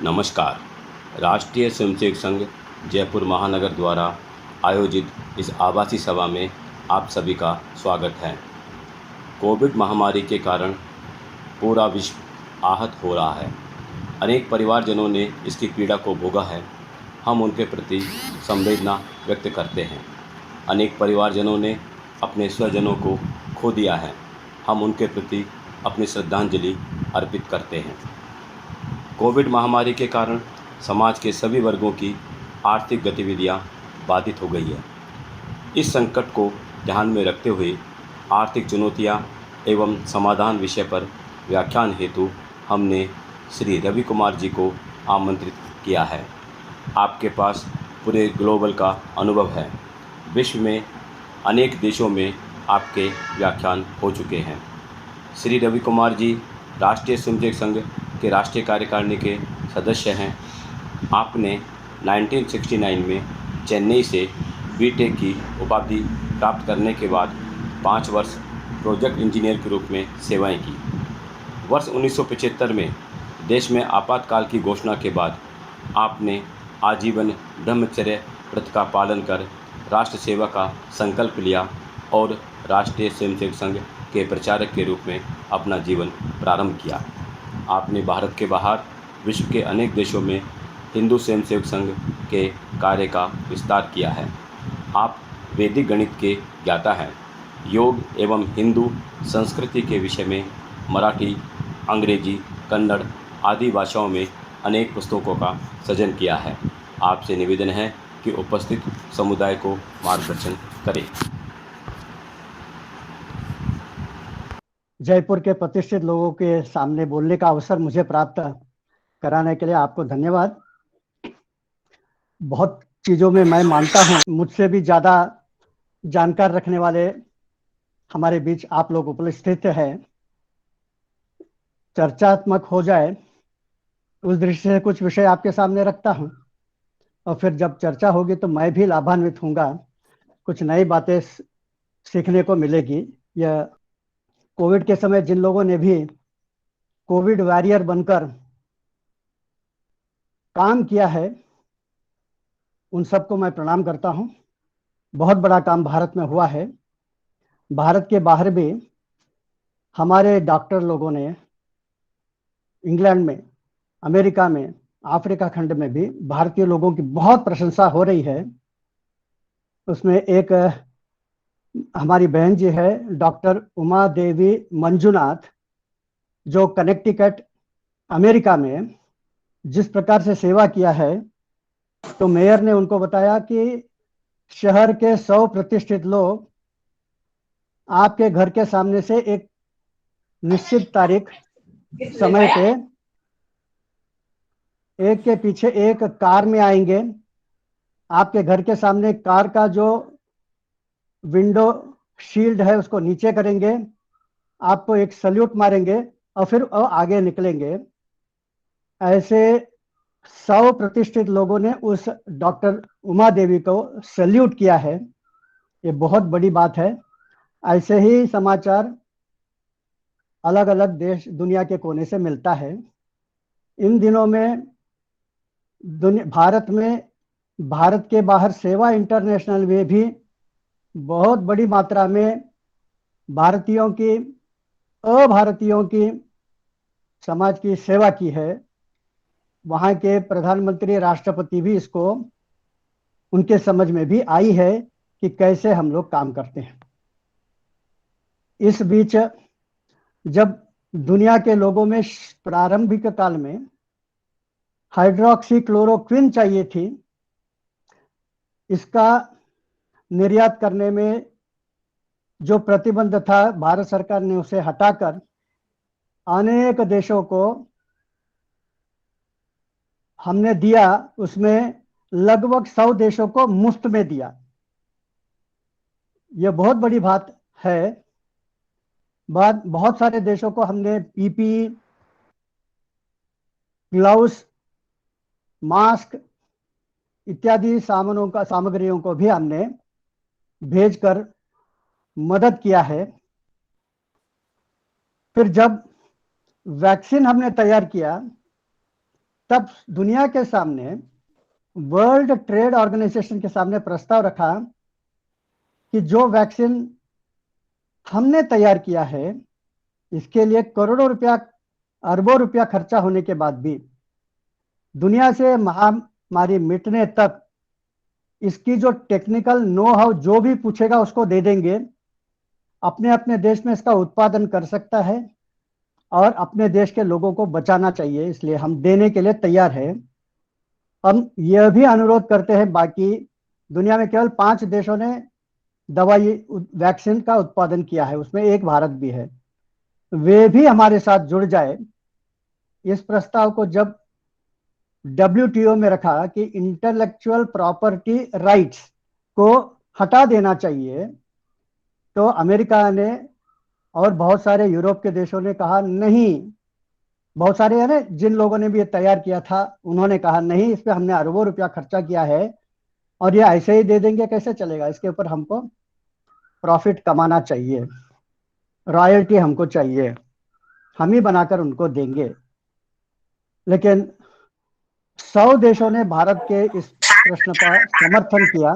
नमस्कार। राष्ट्रीय स्वयंसेवक संघ जयपुर महानगर द्वारा आयोजित इस आभासी सभा में आप सभी का स्वागत है। कोविड महामारी के कारण पूरा विश्व आहत हो रहा है। अनेक परिवारजनों ने इसकी पीड़ा को भोगा है। हम उनके प्रति संवेदना व्यक्त करते हैं। अनेक परिवारजनों ने अपने स्वजनों को खो दिया है। हम उनके प्रति अपनी श्रद्धांजलि अर्पित करते हैं। कोविड महामारी के कारण समाज के सभी वर्गों की आर्थिक गतिविधियां बाधित हो गई है। इस संकट को ध्यान में रखते हुए आर्थिक चुनौतियां एवं समाधान विषय पर व्याख्यान हेतु हमने श्री रवि कुमार जी को आमंत्रित किया है। आपके पास पूरे ग्लोबल का अनुभव है। विश्व में अनेक देशों में आपके व्याख्यान हो चुके हैं। श्री रवि कुमार जी राष्ट्रीय स्वयंसेवक संघ के राष्ट्रीय कार्यकारिणी के सदस्य हैं। आपने 1969 में चेन्नई से बीटेक की उपाधि प्राप्त करने के बाद 5 वर्ष प्रोजेक्ट इंजीनियर के रूप में सेवाएं की। वर्ष 1975 में देश में आपातकाल की घोषणा के बाद आपने आजीवन ब्रह्मचर्य व्रत का पालन कर राष्ट्र सेवा का संकल्प लिया और राष्ट्रीय स्वयंसेवक संघ के प्रचारक के रूप में अपना जीवन प्रारंभ किया। आपने भारत के बाहर विश्व के अनेक देशों में हिंदू स्वयंसेवक संघ के कार्य का विस्तार किया है। आप वैदिक गणित के ज्ञाता हैं। योग एवं हिंदू संस्कृति के विषय में मराठी, अंग्रेजी, कन्नड़ आदि भाषाओं में अनेक पुस्तकों का सृजन किया है। आपसे निवेदन है कि उपस्थित समुदाय को मार्गदर्शन करें। जयपुर के प्रतिष्ठित लोगों के सामने बोलने का अवसर मुझे प्राप्त कराने के लिए आपको धन्यवाद। बहुत चीज़ों में मैं मानता हूँ, मुझसे भी ज़्यादा जानकार रखने वाले हमारे बीच आप लोग उपस्थित हैं। चर्चात्मक हो जाए उस दृष्टि से कुछ विषय आपके सामने रखता हूँ और फिर जब चर्चा होगी तो मैं भी लाभान्वित होऊंगा। कुछ नई बातें सीखने को मिलेगी। यह कोविड के समय जिन लोगों ने भी कोविड वॉरियर बनकर काम किया है उन सबको मैं प्रणाम करता हूं। बहुत बड़ा काम भारत में हुआ है। भारत के बाहर भी हमारे डॉक्टर लोगों ने इंग्लैंड में, अमेरिका में, अफ्रीका खंड में भी भारतीय लोगों की बहुत प्रशंसा हो रही है। उसमें एक हमारी बहन जी है डॉक्टर उमा देवी मंजुनाथ, जो कनेक्टिकट अमेरिका में जिस प्रकार से सेवा किया है, तो मेयर ने उनको बताया कि शहर के 100 प्रतिष्ठित लोग आपके घर के सामने से एक निश्चित तारीख समय पे एक के पीछे एक कार में आएंगे। आपके घर के सामने कार का जो विंडो शील्ड है उसको नीचे करेंगे, आपको एक सल्यूट मारेंगे और फिर आगे निकलेंगे। ऐसे 100 प्रतिष्ठित लोगों ने उस डॉक्टर उमा देवी को सल्यूट किया है। ये बहुत बड़ी बात है। ऐसे ही समाचार अलग अलग देश दुनिया के कोने से मिलता है। इन दिनों में भारत में, भारत के बाहर सेवा इंटरनेशनल में भी बहुत बड़ी मात्रा में भारतीयों की, अभारतीयों की समाज की सेवा की है। वहाँ के प्रधानमंत्री, राष्ट्रपति भी इसको, उनके समझ में भी आई है कि कैसे हम लोग काम करते हैं। इस बीच जब दुनिया के लोगों में प्रारंभिक काल में हाइड्रोक्सी क्लोरोक्विन चाहिए थी, इसका निर्यात करने में जो प्रतिबंध था भारत सरकार ने उसे हटाकर अनेक देशों को हमने दिया। उसमें लगभग 100 देशों को मुफ्त में दिया। यह बहुत बड़ी बात है। बहुत सारे देशों को हमने पीपीई, ग्लव्स, मास्क इत्यादि सामग्रियों को भी हमने भेजकर मदद किया है। फिर जब वैक्सीन हमने तैयार किया तब दुनिया के सामने, वर्ल्ड ट्रेड ऑर्गेनाइजेशन के सामने प्रस्ताव रखा कि जो वैक्सीन हमने तैयार किया है, इसके लिए करोड़ों रुपया, अरबों रुपया खर्चा होने के बाद भी दुनिया से महामारी मिटने तक इसकी जो टेक्निकल नो हाउ जो भी पूछेगा उसको दे देंगे। अपने अपने देश में इसका उत्पादन कर सकता है और अपने देश के लोगों को बचाना चाहिए, इसलिए हम देने के लिए तैयार हैं। हम यह भी अनुरोध करते हैं, बाकी दुनिया में केवल 5 देशों ने दवाई वैक्सीन का उत्पादन किया है, उसमें एक भारत भी है, वे भी हमारे साथ जुड़ जाए। इस प्रस्ताव को जब WTO में रखा कि इंटेलेक्चुअल प्रॉपर्टी राइट्स को हटा देना चाहिए, तो अमेरिका ने और बहुत सारे यूरोप के देशों ने कहा नहीं। बहुत सारे है ना, जिन लोगों ने भी ये तैयार किया था उन्होंने कहा नहीं, इस पे हमने अरबों रुपया खर्चा किया है और ये ऐसे ही दे देंगे, कैसे चलेगा, इसके ऊपर हमको प्रॉफिट कमाना चाहिए, रॉयल्टी हमको चाहिए, हम ही बनाकर उनको देंगे। लेकिन 100 देशों ने भारत के इस प्रश्न का समर्थन किया।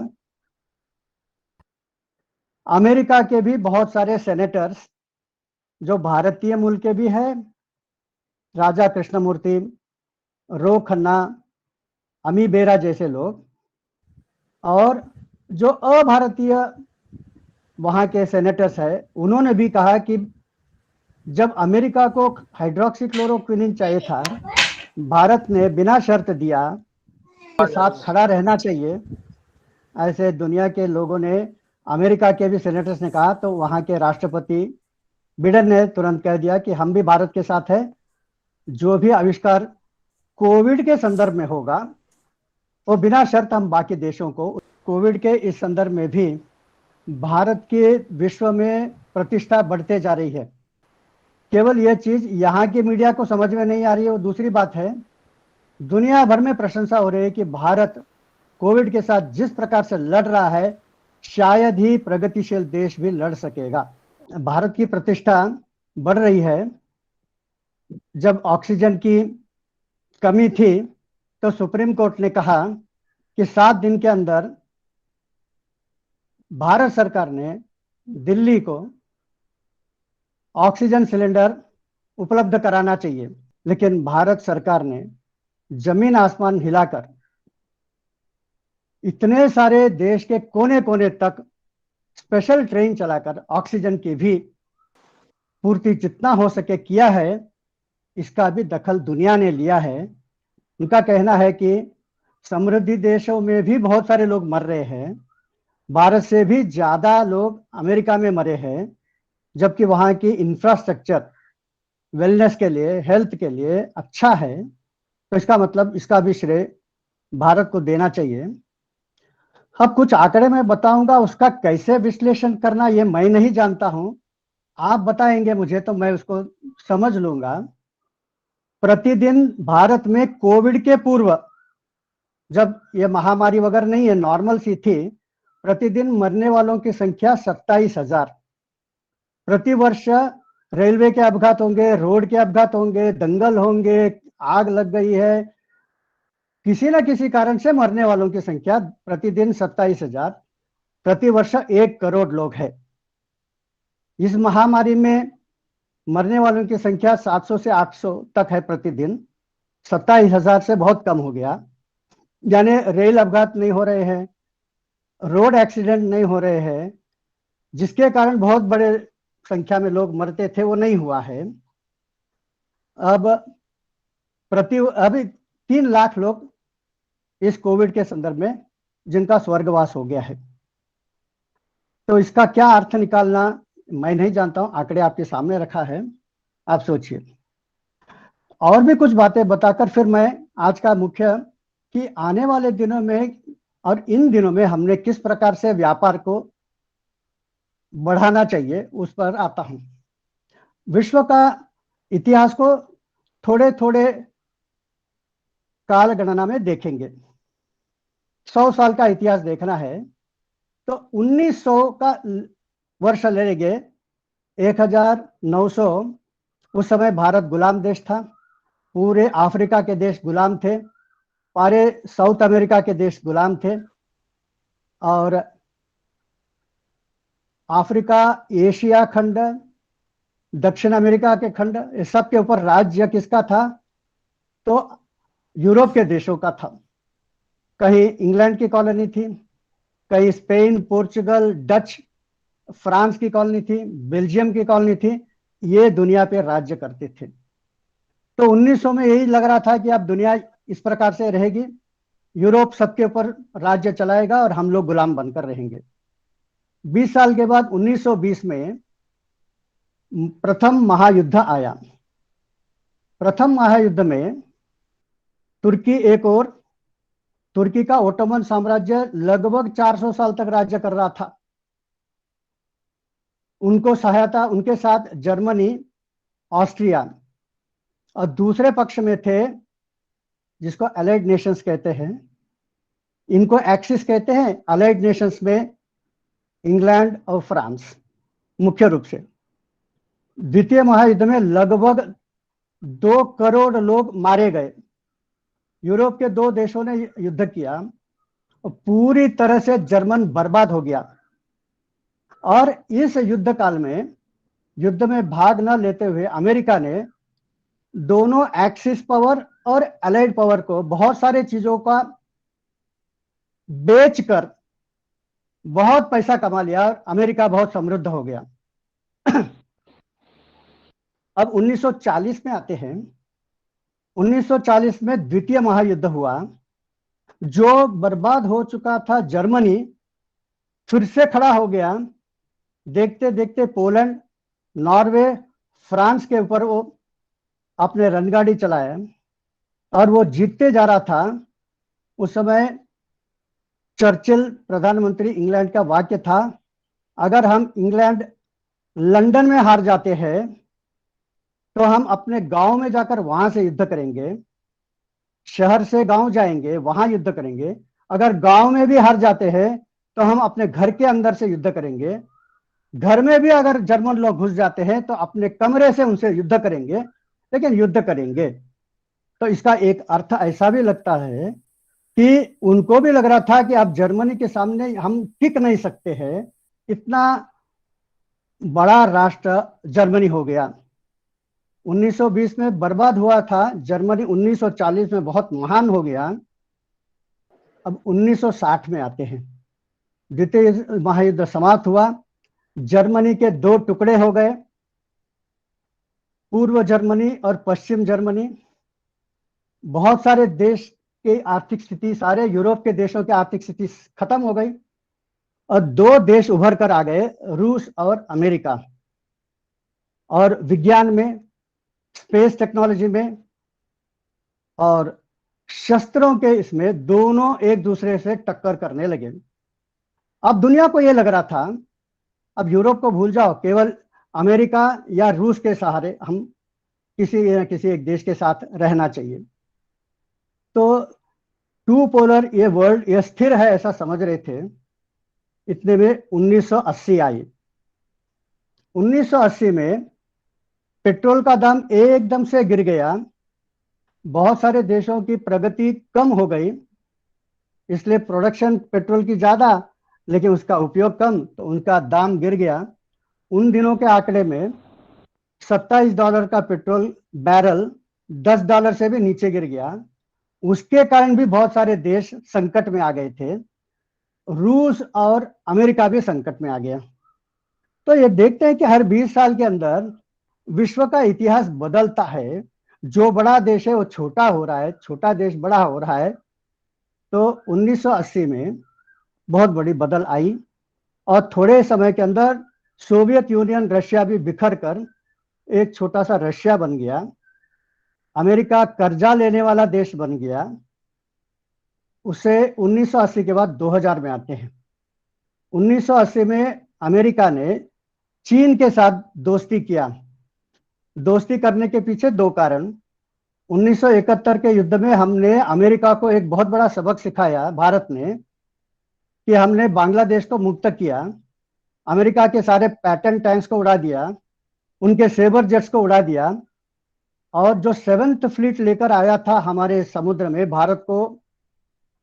अमेरिका के भी बहुत सारे सेनेटर्स जो भारतीय मूल के भी हैं, राजा कृष्णमूर्ति, रो खन्ना, अमी बेरा जैसे लोग, और जो अभारतीय वहां के सेनेटर्स हैं, उन्होंने भी कहा कि जब अमेरिका को हाइड्रोक्सीक्लोरोक्विनिन चाहिए था, भारत ने बिना शर्त दिया के साथ खड़ा रहना चाहिए। ऐसे दुनिया के लोगों ने, अमेरिका के भी सेनेटर्स ने कहा, तो वहां के राष्ट्रपति बिडेन ने तुरंत कह दिया कि हम भी भारत के साथ हैं, जो भी आविष्कार कोविड के संदर्भ में होगा वो बिना शर्त हम बाकी देशों को। कोविड के इस संदर्भ में भी भारत के विश्व में प्रतिष्ठा बढ़ते जा रही है। केवल यह चीज यहाँ की मीडिया को समझ में नहीं आ रही है, वो दूसरी बात है। दुनिया भर में प्रशंसा हो रही है कि भारत कोविड के साथ जिस प्रकार से लड़ रहा है, शायद ही प्रगतिशील देश भी लड़ सकेगा। भारत की प्रतिष्ठा बढ़ रही है। जब ऑक्सीजन की कमी थी तो सुप्रीम कोर्ट ने कहा कि 7 दिन के अंदर भारत सरकार ने दिल्ली को ऑक्सीजन सिलेंडर उपलब्ध कराना चाहिए, लेकिन भारत सरकार ने जमीन आसमान हिलाकर इतने सारे देश के कोने कोने तक स्पेशल ट्रेन चलाकर ऑक्सीजन की भी पूर्ति जितना हो सके किया है। इसका भी दखल दुनिया ने लिया है। उनका कहना है कि समृद्धि देशों में भी बहुत सारे लोग मर रहे हैं, भारत से भी ज्यादा लोग अमेरिका में मरे हैं, जबकि वहां की इंफ्रास्ट्रक्चर वेलनेस के लिए, हेल्थ के लिए अच्छा है। तो इसका मतलब इसका भी श्रेय भारत को देना चाहिए। अब कुछ आंकड़े मैं बताऊंगा, उसका कैसे विश्लेषण करना ये मैं नहीं जानता हूं, आप बताएंगे मुझे तो मैं उसको समझ लूंगा। प्रतिदिन भारत में कोविड के पूर्व, जब ये महामारी वगैरह नहीं है, नॉर्मल सी थी, प्रतिदिन मरने वालों की संख्या 27,000। प्रतिवर्ष रेलवे के अपघात होंगे, रोड के अपघात होंगे, दंगल होंगे, आग लग गई है, किसी न किसी कारण से मरने वालों की संख्या प्रतिदिन 27,000, प्रतिवर्ष 1 करोड़ लोग है। इस महामारी में मरने वालों की संख्या 700 से 800 तक है प्रतिदिन। 27,000 से बहुत कम हो गया। यानी रेल अपघात नहीं हो रहे हैं, रोड एक्सीडेंट नहीं हो रहे हैं, जिसके कारण बहुत बड़े संख्या में लोग मरते थे, वो नहीं हुआ है। अब अभी 3 लाख लोग इस कोविड के संदर्भ में जिनका स्वर्गवास हो गया है। तो इसका क्या अर्थ निकालना मैं नहीं जानता हूं, आंकड़े आपके सामने रखा है, आप सोचिए। और भी कुछ बातें बताकर फिर मैं आज का मुख्य कि आने वाले दिनों में और इन दिनों में हमने किस प्रकार से व्यापार को बढ़ाना चाहिए उस पर आता हूं। विश्व का इतिहास को थोड़े थोड़े काल गणना में देखेंगे। 100 साल का इतिहास देखना है तो 1900 का वर्ष ले लेंगे, 1900, उस समय भारत गुलाम देश था। पूरे अफ्रीका के देश गुलाम थे, सारे साउथ अमेरिका के देश गुलाम थे, और अफ्रीका, एशिया खंड, दक्षिण अमेरिका के खंड, इस सब के ऊपर राज्य किसका था? तो यूरोप के देशों का था। कहीं इंग्लैंड की कॉलोनी थी, कहीं स्पेन, पोर्चुगल, डच, फ्रांस की कॉलोनी थी, बेल्जियम की कॉलोनी थी। ये दुनिया पे राज्य करते थे। तो 1900 में यही लग रहा था कि अब दुनिया इस प्रकार से रहेगी, यूरोप सबके ऊपर राज्य चलाएगा और हम लोग गुलाम बनकर रहेंगे। 20 साल के बाद 1920 में प्रथम महायुद्ध आया। प्रथम महायुद्ध में तुर्की एक और, तुर्की का ओटोमन साम्राज्य लगभग 400 साल तक राज्य कर रहा था। उनको सहायता, उनके साथ जर्मनी, ऑस्ट्रिया, और दूसरे पक्ष में थे जिसको अलाइड नेशंस कहते हैं, इनको एक्सिस कहते हैं। अलाइड नेशंस में इंग्लैंड और फ्रांस मुख्य रूप से। द्वितीय महायुद्ध में लगभग 2 करोड़ लोग मारे गए। यूरोप के 2 देशों ने युद्ध किया और पूरी तरह से जर्मन बर्बाद हो गया। और इस युद्ध काल में, युद्ध में भाग न लेते हुए अमेरिका ने दोनों एक्सिस पावर और अलाइड पावर को बहुत सारे चीजों का बेचकर बहुत पैसा कमा लिया और अमेरिका बहुत समृद्ध हो गया। अब 1940 में आते हैं। 1940 में द्वितीय महायुद्ध हुआ। जो बर्बाद हो चुका था जर्मनी फिर से खड़ा हो गया। देखते देखते पोलैंड, नॉर्वे, फ्रांस के ऊपर वो अपने रणगाड़ी चलाया और वो जीतते जा रहा था। उस समय चर्चिल प्रधानमंत्री इंग्लैंड का वाक्य था, अगर हम इंग्लैंड लंदन में हार जाते हैं तो हम अपने गांव में जाकर वहां से युद्ध करेंगे, शहर से गांव जाएंगे, वहां युद्ध करेंगे। अगर गांव में भी हार जाते हैं तो हम अपने घर के अंदर से युद्ध करेंगे। घर में भी अगर जर्मन लोग घुस जाते हैं तो अपने कमरे से उनसे युद्ध करेंगे, लेकिन युद्ध करेंगे। तो इसका एक अर्थ ऐसा भी लगता है कि उनको भी लग रहा था कि अब जर्मनी के सामने हम टिक नहीं सकते हैं, इतना बड़ा राष्ट्र जर्मनी हो गया। 1920 में बर्बाद हुआ था जर्मनी, 1940 में बहुत महान हो गया। अब 1960 में आते हैं। द्वितीय महायुद्ध समाप्त हुआ। जर्मनी के 2 टुकड़े हो गए, पूर्व जर्मनी और पश्चिम जर्मनी। बहुत सारे देश की आर्थिक स्थिति, सारे यूरोप के देशों की आर्थिक स्थिति खत्म हो गई और 2 देश उभर कर आ गए, रूस और अमेरिका। और विज्ञान में, स्पेस टेक्नोलॉजी में और शस्त्रों के इसमें दोनों एक दूसरे से टक्कर करने लगे। अब दुनिया को यह लग रहा था अब यूरोप को भूल जाओ, केवल अमेरिका या रूस के सहारे हम किसी न किसी एक देश के साथ रहना चाहिए। तो टू पोलर ये वर्ल्ड ये स्थिर है ऐसा समझ रहे थे। इतने में 1980 आई। 1980 में पेट्रोल का दाम एकदम से गिर गया। बहुत सारे देशों की प्रगति कम हो गई, इसलिए प्रोडक्शन पेट्रोल की ज्यादा लेकिन उसका उपयोग कम, तो उनका दाम गिर गया। उन दिनों के आंकड़े में $27 का पेट्रोल बैरल $10 से भी नीचे गिर गया। उसके कारण भी बहुत सारे देश संकट में आ गए थे। रूस और अमेरिका भी संकट में आ गया। तो ये देखते हैं कि हर 20 साल के अंदर विश्व का इतिहास बदलता है। जो बड़ा देश है वो छोटा हो रहा है, छोटा देश बड़ा हो रहा है। तो 1980 में बहुत बड़ी बदल आई और थोड़े समय के अंदर सोवियत यूनियन, रशिया भी बिखर कर एक छोटा सा रशिया बन गया। अमेरिका कर्जा लेने वाला देश बन गया। उसे 1980 के बाद 2000 में आते हैं। 1980 में अमेरिका ने चीन के साथ दोस्ती किया। दोस्ती करने के पीछे 2 कारण। 1971 के युद्ध में हमने अमेरिका को एक बहुत बड़ा सबक सिखाया, भारत ने, कि हमने बांग्लादेश को मुक्त किया, अमेरिका के सारे पैटर्न टैंक्स को उड़ा दिया, उनके सेबर जेट्स को उड़ा दिया और जो 7th फ्लीट लेकर आया था हमारे समुद्र में भारत को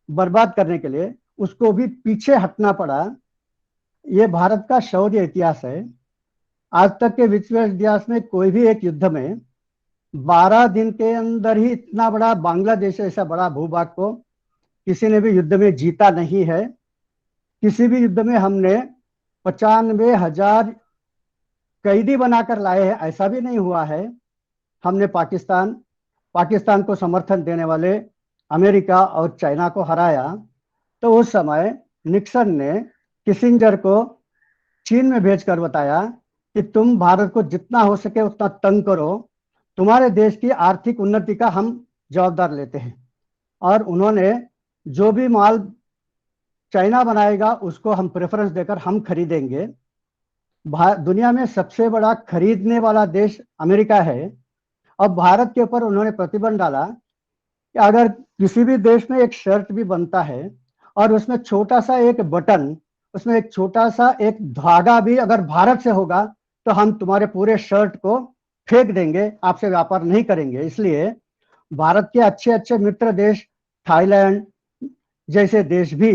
बर्बाद करने के लिए, उसको भी पीछे हटना पड़ा। ये भारत का शौर्य इतिहास है। आज तक के विश्व इतिहास में कोई भी एक युद्ध में 12 दिन के अंदर ही इतना बड़ा बांग्लादेश ऐसा बड़ा भूभाग को किसी ने भी युद्ध में जीता नहीं है। किसी भी युद्ध में हमने 95,000 कैदी बनाकर लाए हैं, ऐसा भी नहीं हुआ है। हमने पाकिस्तान को समर्थन देने वाले अमेरिका और चाइना को हराया। तो उस समय निक्सन ने किसिंजर को चीन में भेजकर बताया कि तुम भारत को जितना हो सके उतना तंग करो, तुम्हारे देश की आर्थिक उन्नति का हम जवाबदार लेते हैं। और उन्होंने जो भी माल चाइना बनाएगा उसको हम प्रेफरेंस देकर हम खरीदेंगे। दुनिया में सबसे बड़ा खरीदने वाला देश अमेरिका है। अब भारत के ऊपर उन्होंने प्रतिबंध डाला कि अगर किसी भी देश में एक शर्ट भी बनता है और उसमें छोटा सा एक बटन, उसमें एक छोटा सा एक धागा भी अगर भारत से होगा तो हम तुम्हारे पूरे शर्ट को फेंक देंगे, आपसे व्यापार नहीं करेंगे। इसलिए भारत के अच्छे अच्छे मित्र देश थाईलैंड जैसे देश भी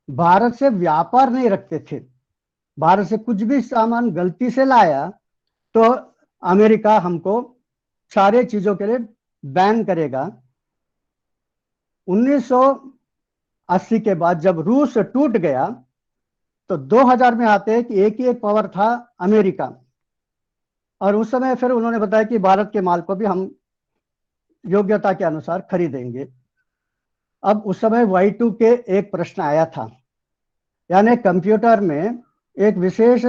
भारत से व्यापार नहीं रखते थे। भारत से कुछ भी सामान गलती से लाया तो अमेरिका हमको सारे चीजों के लिए बैन करेगा। 1980 के बाद जब रूस टूट गया तो 2000 में आते कि एक ही एक पावर था अमेरिका। और उस समय फिर उन्होंने बताया कि भारत के माल को भी हम योग्यता के अनुसार खरीदेंगे। अब उस समय Y2K एक प्रश्न आया था, यानी कंप्यूटर में एक विशेष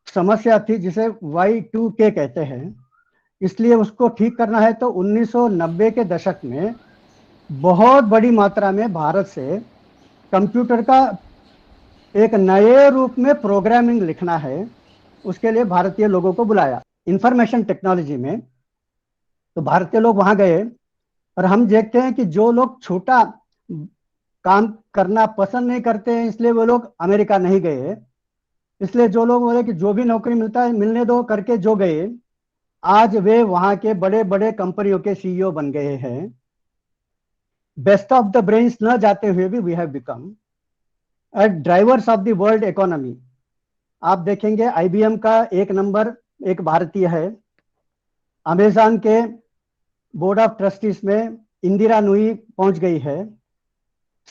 समस्या थी जिसे Y2K कहते हैं। इसलिए उसको ठीक करना है तो 1990 के दशक में बहुत बड़ी मात्रा में भारत से कंप्यूटर का एक नए रूप में प्रोग्रामिंग लिखना है। उसके लिए भारतीय लोगों को बुलाया इंफॉर्मेशन टेक्नोलॉजी में। तो भारतीय लोग वहां गए और हम देखते हैं कि जो लोग छोटा काम करना पसंद नहीं करते हैं इसलिए वो लोग अमेरिका नहीं गए। इसलिए जो लोग बोले कि जो भी नौकरी मिलता है मिलने दो करके जो गए, आज वे वहां के बड़े बड़े कंपनियों के सीईओ बन गए हैं। बेस्ट ऑफ द ब्रेन्स न जाते हुए भी we have become drivers of the world economy. आप देखेंगे IBM का एक नंबर एक भारतीय है। अमेजॉन के बोर्ड ऑफ ट्रस्टीज में इंदिरा नूई पहुंच गई है।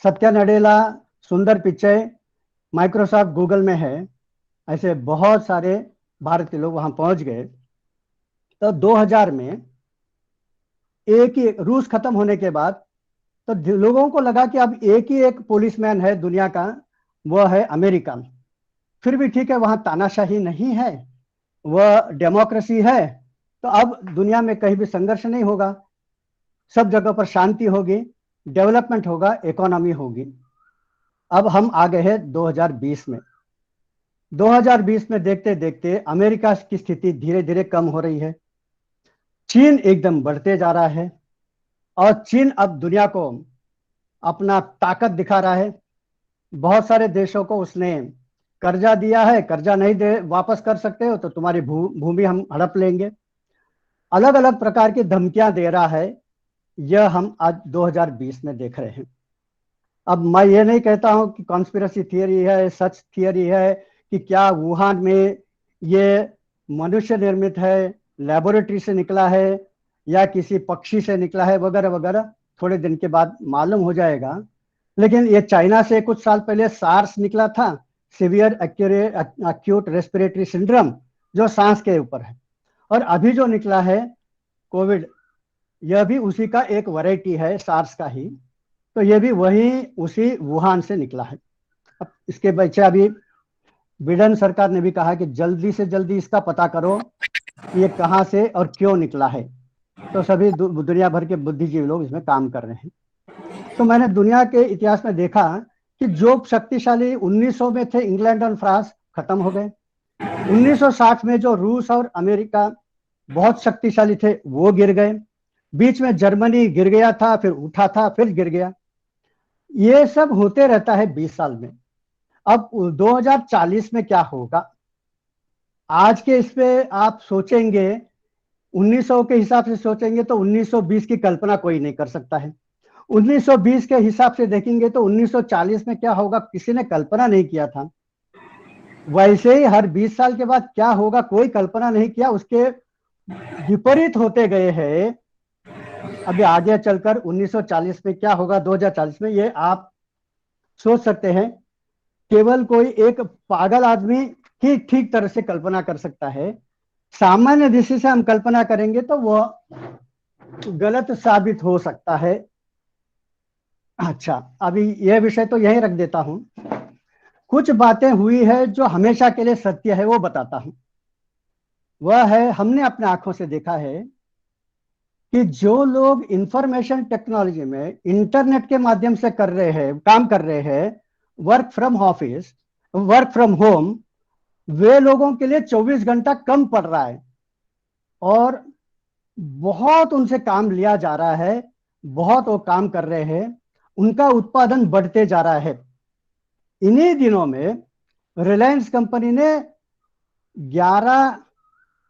सत्या नडेला, सुंदर पिचय माइक्रोसॉफ्ट गूगल में है। ऐसे बहुत सारे भारतीय लोग वहां पहुंच गए। तो 2000 में एक ही रूस खत्म होने के बाद तो लोगों को लगा कि अब एक ही एक पुलिसमैन है दुनिया का, वह है अमेरिका। फिर भी ठीक है, वहां तानाशाही नहीं है, वह डेमोक्रेसी है। तो अब दुनिया में कहीं भी संघर्ष नहीं होगा, सब जगह पर शांति होगी, डेवलपमेंट होगा, इकोनॉमी होगी। अब हम आ गए हैं 2020 में। 2020 में देखते देखते अमेरिका की स्थिति धीरे धीरे कम हो रही है। चीन एकदम बढ़ते जा रहा है और चीन अब दुनिया को अपना ताकत दिखा रहा है। बहुत सारे देशों को उसने कर्जा दिया है, कर्जा नहीं दे वापस कर सकते हो तो तुम्हारी भूमि हम हड़प लेंगे। अलग अलग प्रकार की धमकियां दे रहा है। यह हम आज 2020 में देख रहे हैं। अब मैं ये नहीं कहता हूं कि कॉन्स्पिरेसी थियरी है, सच थियरी है कि क्या वुहान में ये मनुष्य निर्मित है, लेबोरेटरी से निकला है या किसी पक्षी से निकला है वगैरह वगैरह, थोड़े दिन के बाद मालूम हो जाएगा। लेकिन ये चाइना से कुछ साल पहले सार्स निकला था, सीवियर एक्यूट रेस्पिरेटरी सिंड्रोम, जो सांस के ऊपर है। और अभी जो निकला है कोविड, यह भी उसी का एक वैरायटी है सार्स का ही। तो यह भी वही उसी वुहान से निकला है। अब इसके पीछे अभी बिडेन सरकार ने भी कहा कि जल्दी से जल्दी इसका पता करो कि ये कहां से और क्यों निकला है। तो सभी दुनिया भर के बुद्धिजीवी लोग इसमें काम कर रहे हैं। तो मैंने दुनिया के इतिहास में देखा कि जो शक्तिशाली 1900 में थे इंग्लैंड और फ्रांस, खत्म हो गए। 1960 में जो रूस और अमेरिका बहुत शक्तिशाली थे वो गिर गए। बीच में जर्मनी गिर गया था, फिर उठा था, फिर गिर गया। ये सब होते रहता है 20 साल में। अब 2040 में क्या होगा, आज के इस पे आप सोचेंगे 1900 के हिसाब से सोचेंगे तो 1920 की कल्पना कोई नहीं कर सकता है। 1920 के हिसाब से देखेंगे तो 1940 में क्या होगा किसी ने कल्पना नहीं किया था। वैसे ही हर 20 साल के बाद क्या होगा कोई कल्पना नहीं किया, उसके विपरीत होते गए हैं। अभी आगे चलकर 1940 में क्या होगा, 2040 में, ये आप सोच सकते हैं। केवल कोई एक पागल आदमी ही ठीक तरह से कल्पना कर सकता है। सामान्य दृष्टि से हम कल्पना करेंगे तो वह गलत साबित हो सकता है। अच्छा, अभी यह विषय तो यहीं रख देता हूं। कुछ बातें हुई है जो हमेशा के लिए सत्य है, वो बताता हूं। वह है, हमने अपने आंखों से देखा है कि जो लोग इंफॉर्मेशन टेक्नोलॉजी में इंटरनेट के माध्यम से कर रहे हैं, काम कर रहे हैं, work from office, work from home, वे लोगों के लिए 24 घंटा कम पड़ रहा है और बहुत उनसे काम लिया जा रहा है। बहुत वो काम कर रहे हैं, उनका उत्पादन बढ़ते जा रहा है। इन्हीं दिनों में रिलायंस कंपनी ने 11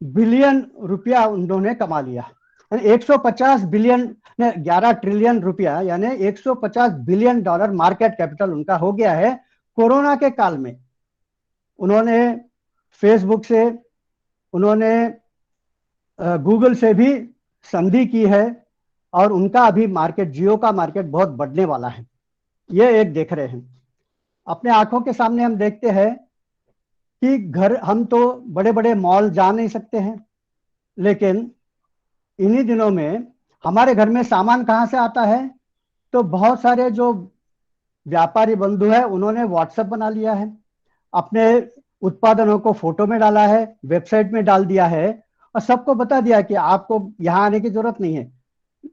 बिलियन रुपया उन्होंने कमा लिया। 150 बिलियन, 11 ट्रिलियन रुपया, यानी 150 बिलियन डॉलर मार्केट कैपिटल उनका हो गया है कोरोना के काल में। उन्होंने फेसबुक से, उन्होंने गूगल से भी संधि की है और उनका अभी मार्केट, जियो का मार्केट बहुत बढ़ने वाला है। ये एक देख रहे हैं, अपने आंखों के सामने हम देखते हैं कि घर, हम तो बड़े बड़े मॉल जा नहीं सकते हैं, लेकिन इन्हीं दिनों में हमारे घर में सामान कहाँ से आता है, तो बहुत सारे जो व्यापारी बंधु है उन्होंने व्हाट्सएप बना लिया है, अपने उत्पादनों को फोटो में डाला है, वेबसाइट में डाल दिया है और सबको बता दिया कि आपको यहाँ आने की जरूरत नहीं है।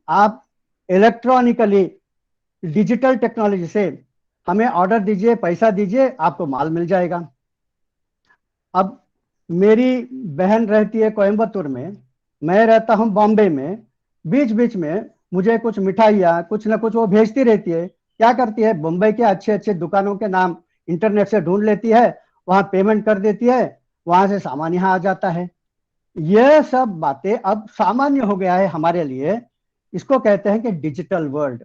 आप इलेक्ट्रॉनिकली, डिजिटल टेक्नोलॉजी से हमें ऑर्डर दीजिए, पैसा दीजिए, आपको माल मिल जाएगा। अब मेरी बहन रहती है कोयम्बतूर में, मैं रहता हूं बॉम्बे में। बीच बीच में मुझे कुछ मिठाइयाँ, कुछ ना कुछ वो भेजती रहती है। क्या करती है, बम्बई के अच्छे अच्छे दुकानों के नाम इंटरनेट से ढूंढ लेती है, वहां पेमेंट कर देती है, वहां से सामान यहाँ आ जाता है। यह सब बातें अब सामान्य हो गया है हमारे लिए। इसको कहते हैं कि डिजिटल वर्ल्ड।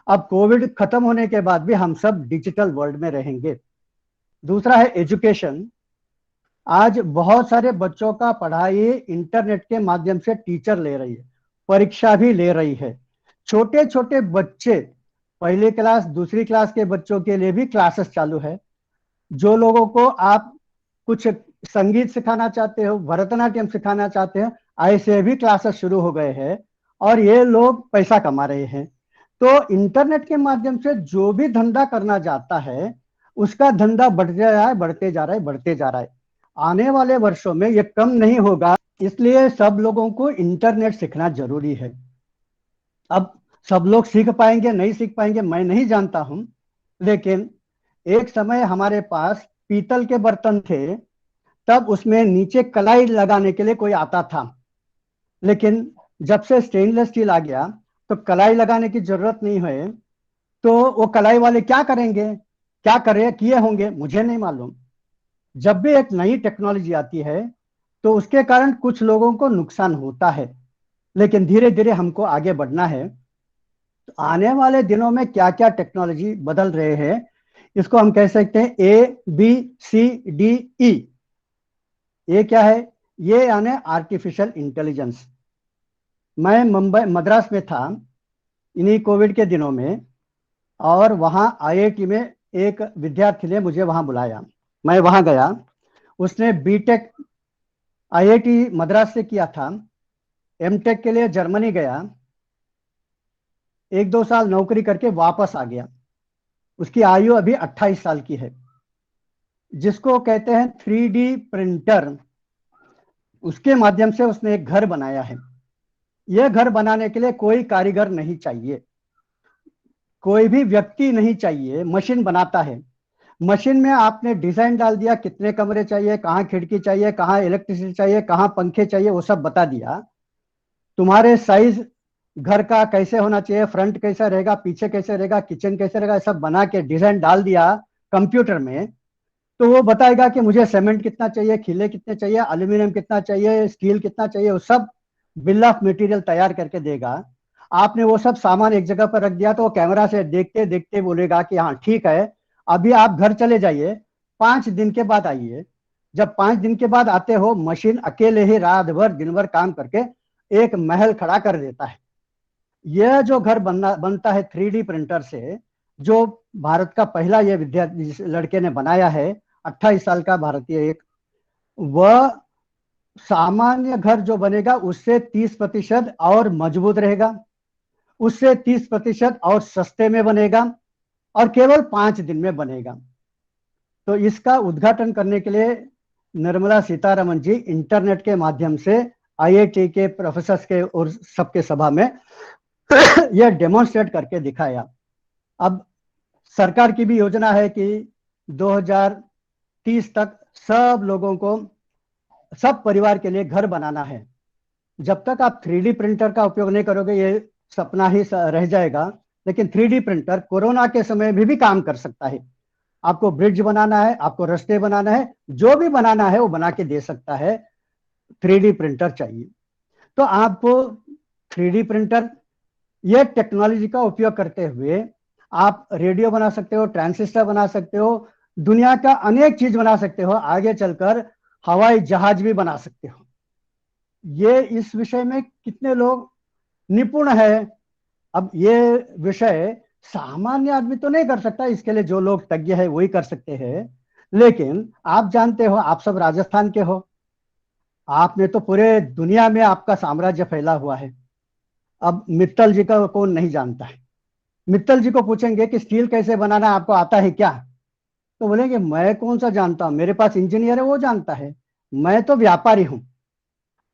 अब कोविड खत्म होने के बाद भी हम सब डिजिटल वर्ल्ड में रहेंगे। दूसरा है एजुकेशन। आज बहुत सारे बच्चों का पढ़ाई इंटरनेट के माध्यम से टीचर ले रही है, परीक्षा भी ले रही है। छोटे छोटे बच्चे, पहली क्लास दूसरी क्लास के बच्चों के लिए भी क्लासेस चालू है। जो लोगों को आप कुछ संगीत सिखाना चाहते हो, भरतनाट्यम सिखाना चाहते हो, ऐसे भी क्लासेस शुरू हो गए हैं और ये लोग पैसा कमा रहे हैं। तो इंटरनेट के माध्यम से जो भी धंधा करना चाहता है उसका धंधा बढ़ जा रहा है, बढ़ते जा रहा है, बढ़ते जा रहा है। आने वाले वर्षों में ये कम नहीं होगा, इसलिए सब लोगों को इंटरनेट सीखना जरूरी है। अब सब लोग सीख पाएंगे नहीं सीख पाएंगे मैं नहीं जानता हूं, लेकिन एक समय हमारे पास पीतल के बर्तन थे, तब उसमें नीचे कलाई लगाने के लिए कोई आता था। लेकिन जब से स्टेनलेस स्टील आ गया तो कलाई लगाने की जरूरत नहीं है। तो वो कलाई वाले क्या करेंगे, क्या करे किए होंगे मुझे नहीं मालूम। जब भी एक नई टेक्नोलॉजी आती है तो उसके कारण कुछ लोगों को नुकसान होता है, लेकिन धीरे धीरे हमको आगे बढ़ना है। तो आने वाले दिनों में क्या क्या टेक्नोलॉजी बदल रहे हैं, इसको हम कह सकते हैं ABCDE। ये क्या है, ये यानी आर्टिफिशियल इंटेलिजेंस। मैं मुंबई, मद्रास में था इन्हीं कोविड के दिनों में, और वहाँ IIT में एक विद्यार्थी ने मुझे वहाँ बुलाया। मैं वहाँ गया, उसने बीटेक IIT मद्रास से किया था, एमटेक के लिए जर्मनी गया, 1-2 साल नौकरी करके वापस आ गया। उसकी आयु अभी 28 साल की है। जिसको कहते हैं 3D प्रिंटर, उसके माध्यम से उसने एक घर बनाया है। यह घर बनाने के लिए कोई कारीगर नहीं चाहिए, कोई भी व्यक्ति नहीं चाहिए, मशीन बनाता है। मशीन में आपने डिजाइन डाल दिया, कितने कमरे चाहिए, कहाँ खिड़की चाहिए, कहाँ इलेक्ट्रिसिटी चाहिए, कहाँ पंखे चाहिए, वो सब बता दिया। तुम्हारे साइज घर का कैसे होना चाहिए, फ्रंट कैसा रहेगा, पीछे कैसे रहेगा, किचन कैसे रहेगा, सब बना के डिजाइन डाल दिया कंप्यूटर में, तो वो बताएगा कि मुझे सीमेंट कितना चाहिए, खिले कितने चाहिए, एल्यूमिनियम कितना चाहिए, स्टील कितना चाहिए, वो सब बिल ऑफ मटेरियल तैयार करके देगा। आपने वो सब सामान एक जगह पर रख दिया तो वो कैमरा से देखते देखते बोलेगा कि हाँ ठीक है, अभी आप घर चले जाइए, 5 दिन के बाद आइए। जब 5 दिन के बाद आते हो, मशीन अकेले ही रात भर दिन भर काम करके एक महल खड़ा कर देता है। यह जो घर बनता है 3D प्रिंटर से, जो भारत का पहला ये विद्यार्थी जिस लड़के ने बनाया है, 28 साल का भारतीय एक, वह सामान्य घर जो बनेगा उससे 30% और मजबूत रहेगा, उससे 30% और सस्ते में बनेगा, और केवल 5 दिन में बनेगा। तो इसका उद्घाटन करने के लिए निर्मला सीतारमन जी इंटरनेट के माध्यम से आईआईटी के प्रोफेसर के और सबके सभा में यह डेमोन्स्ट्रेट करके दिखाया। अब सरकार की भी योजना है कि 2030 तक सब लोगों को, सब परिवार के लिए घर बनाना है। जब तक आप 3D प्रिंटर का उपयोग नहीं करोगे ये सपना ही रह जाएगा। लेकिन 3D प्रिंटर कोरोना के समय में भी काम कर सकता है। आपको ब्रिज बनाना है, आपको रास्ते बनाना है, जो भी बनाना है वो बना के दे सकता है। 3D प्रिंटर चाहिए तो आपको 3D प्रिंटर, ये टेक्नोलॉजी का उपयोग करते हुए आप रेडियो बना सकते हो, ट्रांसिस्टर बना सकते हो, दुनिया का अनेक चीज बना सकते हो, आगे चलकर हवाई जहाज भी बना सकते हो। ये इस विषय में कितने लोग निपुण है। अब ये विषय सामान्य आदमी तो नहीं कर सकता, इसके लिए जो लोग तज्ञ है वही कर सकते हैं। लेकिन आप जानते हो, आप सब राजस्थान के हो, आपने तो पूरे दुनिया में आपका साम्राज्य फैला हुआ है। अब मित्तल जी का कौन नहीं जानता है। मित्तल जी को पूछेंगे कि स्टील कैसे बनाना आपको आता है क्या, तो बोलेंगे मैं कौन सा जानता हूं, मेरे पास इंजीनियर है वो जानता है, मैं तो व्यापारी हूं।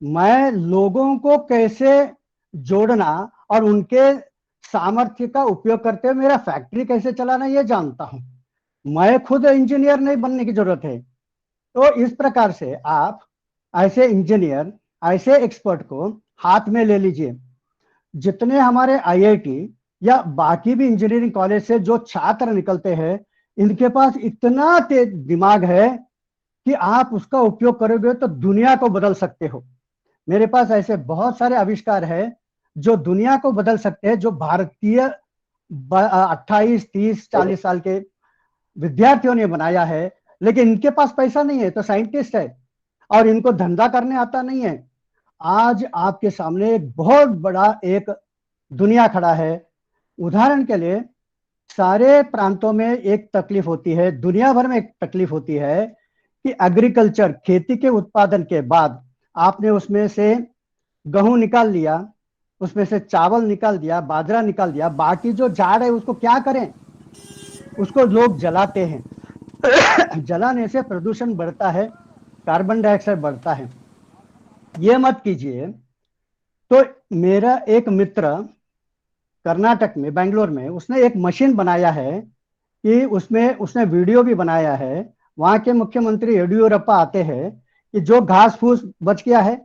मैं लोगों को कैसे जोड़ना और उनके सामर्थ्य का उपयोग करते हुए मेरा फैक्ट्री कैसे चलाना ये जानता हूं। मैं खुद इंजीनियर नहीं बनने की जरूरत है। तो इस प्रकार से आप ऐसे इंजीनियर, ऐसे एक्सपर्ट को हाथ में ले लीजिए। जितने हमारे आईआईटी या बाकी भी इंजीनियरिंग कॉलेज से जो छात्र निकलते हैं, इनके पास इतना तेज दिमाग है कि आप उसका उपयोग करोगे तो दुनिया को बदल सकते हो। मेरे पास ऐसे बहुत सारे आविष्कार है जो दुनिया को बदल सकते हैं, जो भारतीय 28, 30, 40 साल के विद्यार्थियों ने बनाया है। लेकिन इनके पास पैसा नहीं है तो साइंटिस्ट है, और इनको धंधा करने आता नहीं है। आज आपके सामने एक बहुत बड़ा एक दुनिया खड़ा है। उदाहरण के लिए, सारे प्रांतों में एक तकलीफ होती है, दुनिया भर में एक तकलीफ होती है कि एग्रीकल्चर, खेती के उत्पादन के बाद आपने उसमें से गेहूं निकाल लिया, उसमें से चावल निकाल दिया, बाजरा निकाल दिया, बाकी जो झाड़ है उसको क्या करें, उसको लोग जलाते हैं। जलाने से प्रदूषण बढ़ता है, कार्बन डाइऑक्साइड बढ़ता है। ये मत कीजिए। तो मेरा एक मित्र कर्नाटक में, बेंगलोर में, उसने एक मशीन बनाया है कि उसमें उसने वीडियो भी बनाया है। वहां के मुख्यमंत्री येडियुरप्पा आते हैं कि जो घास फूस बच गया है,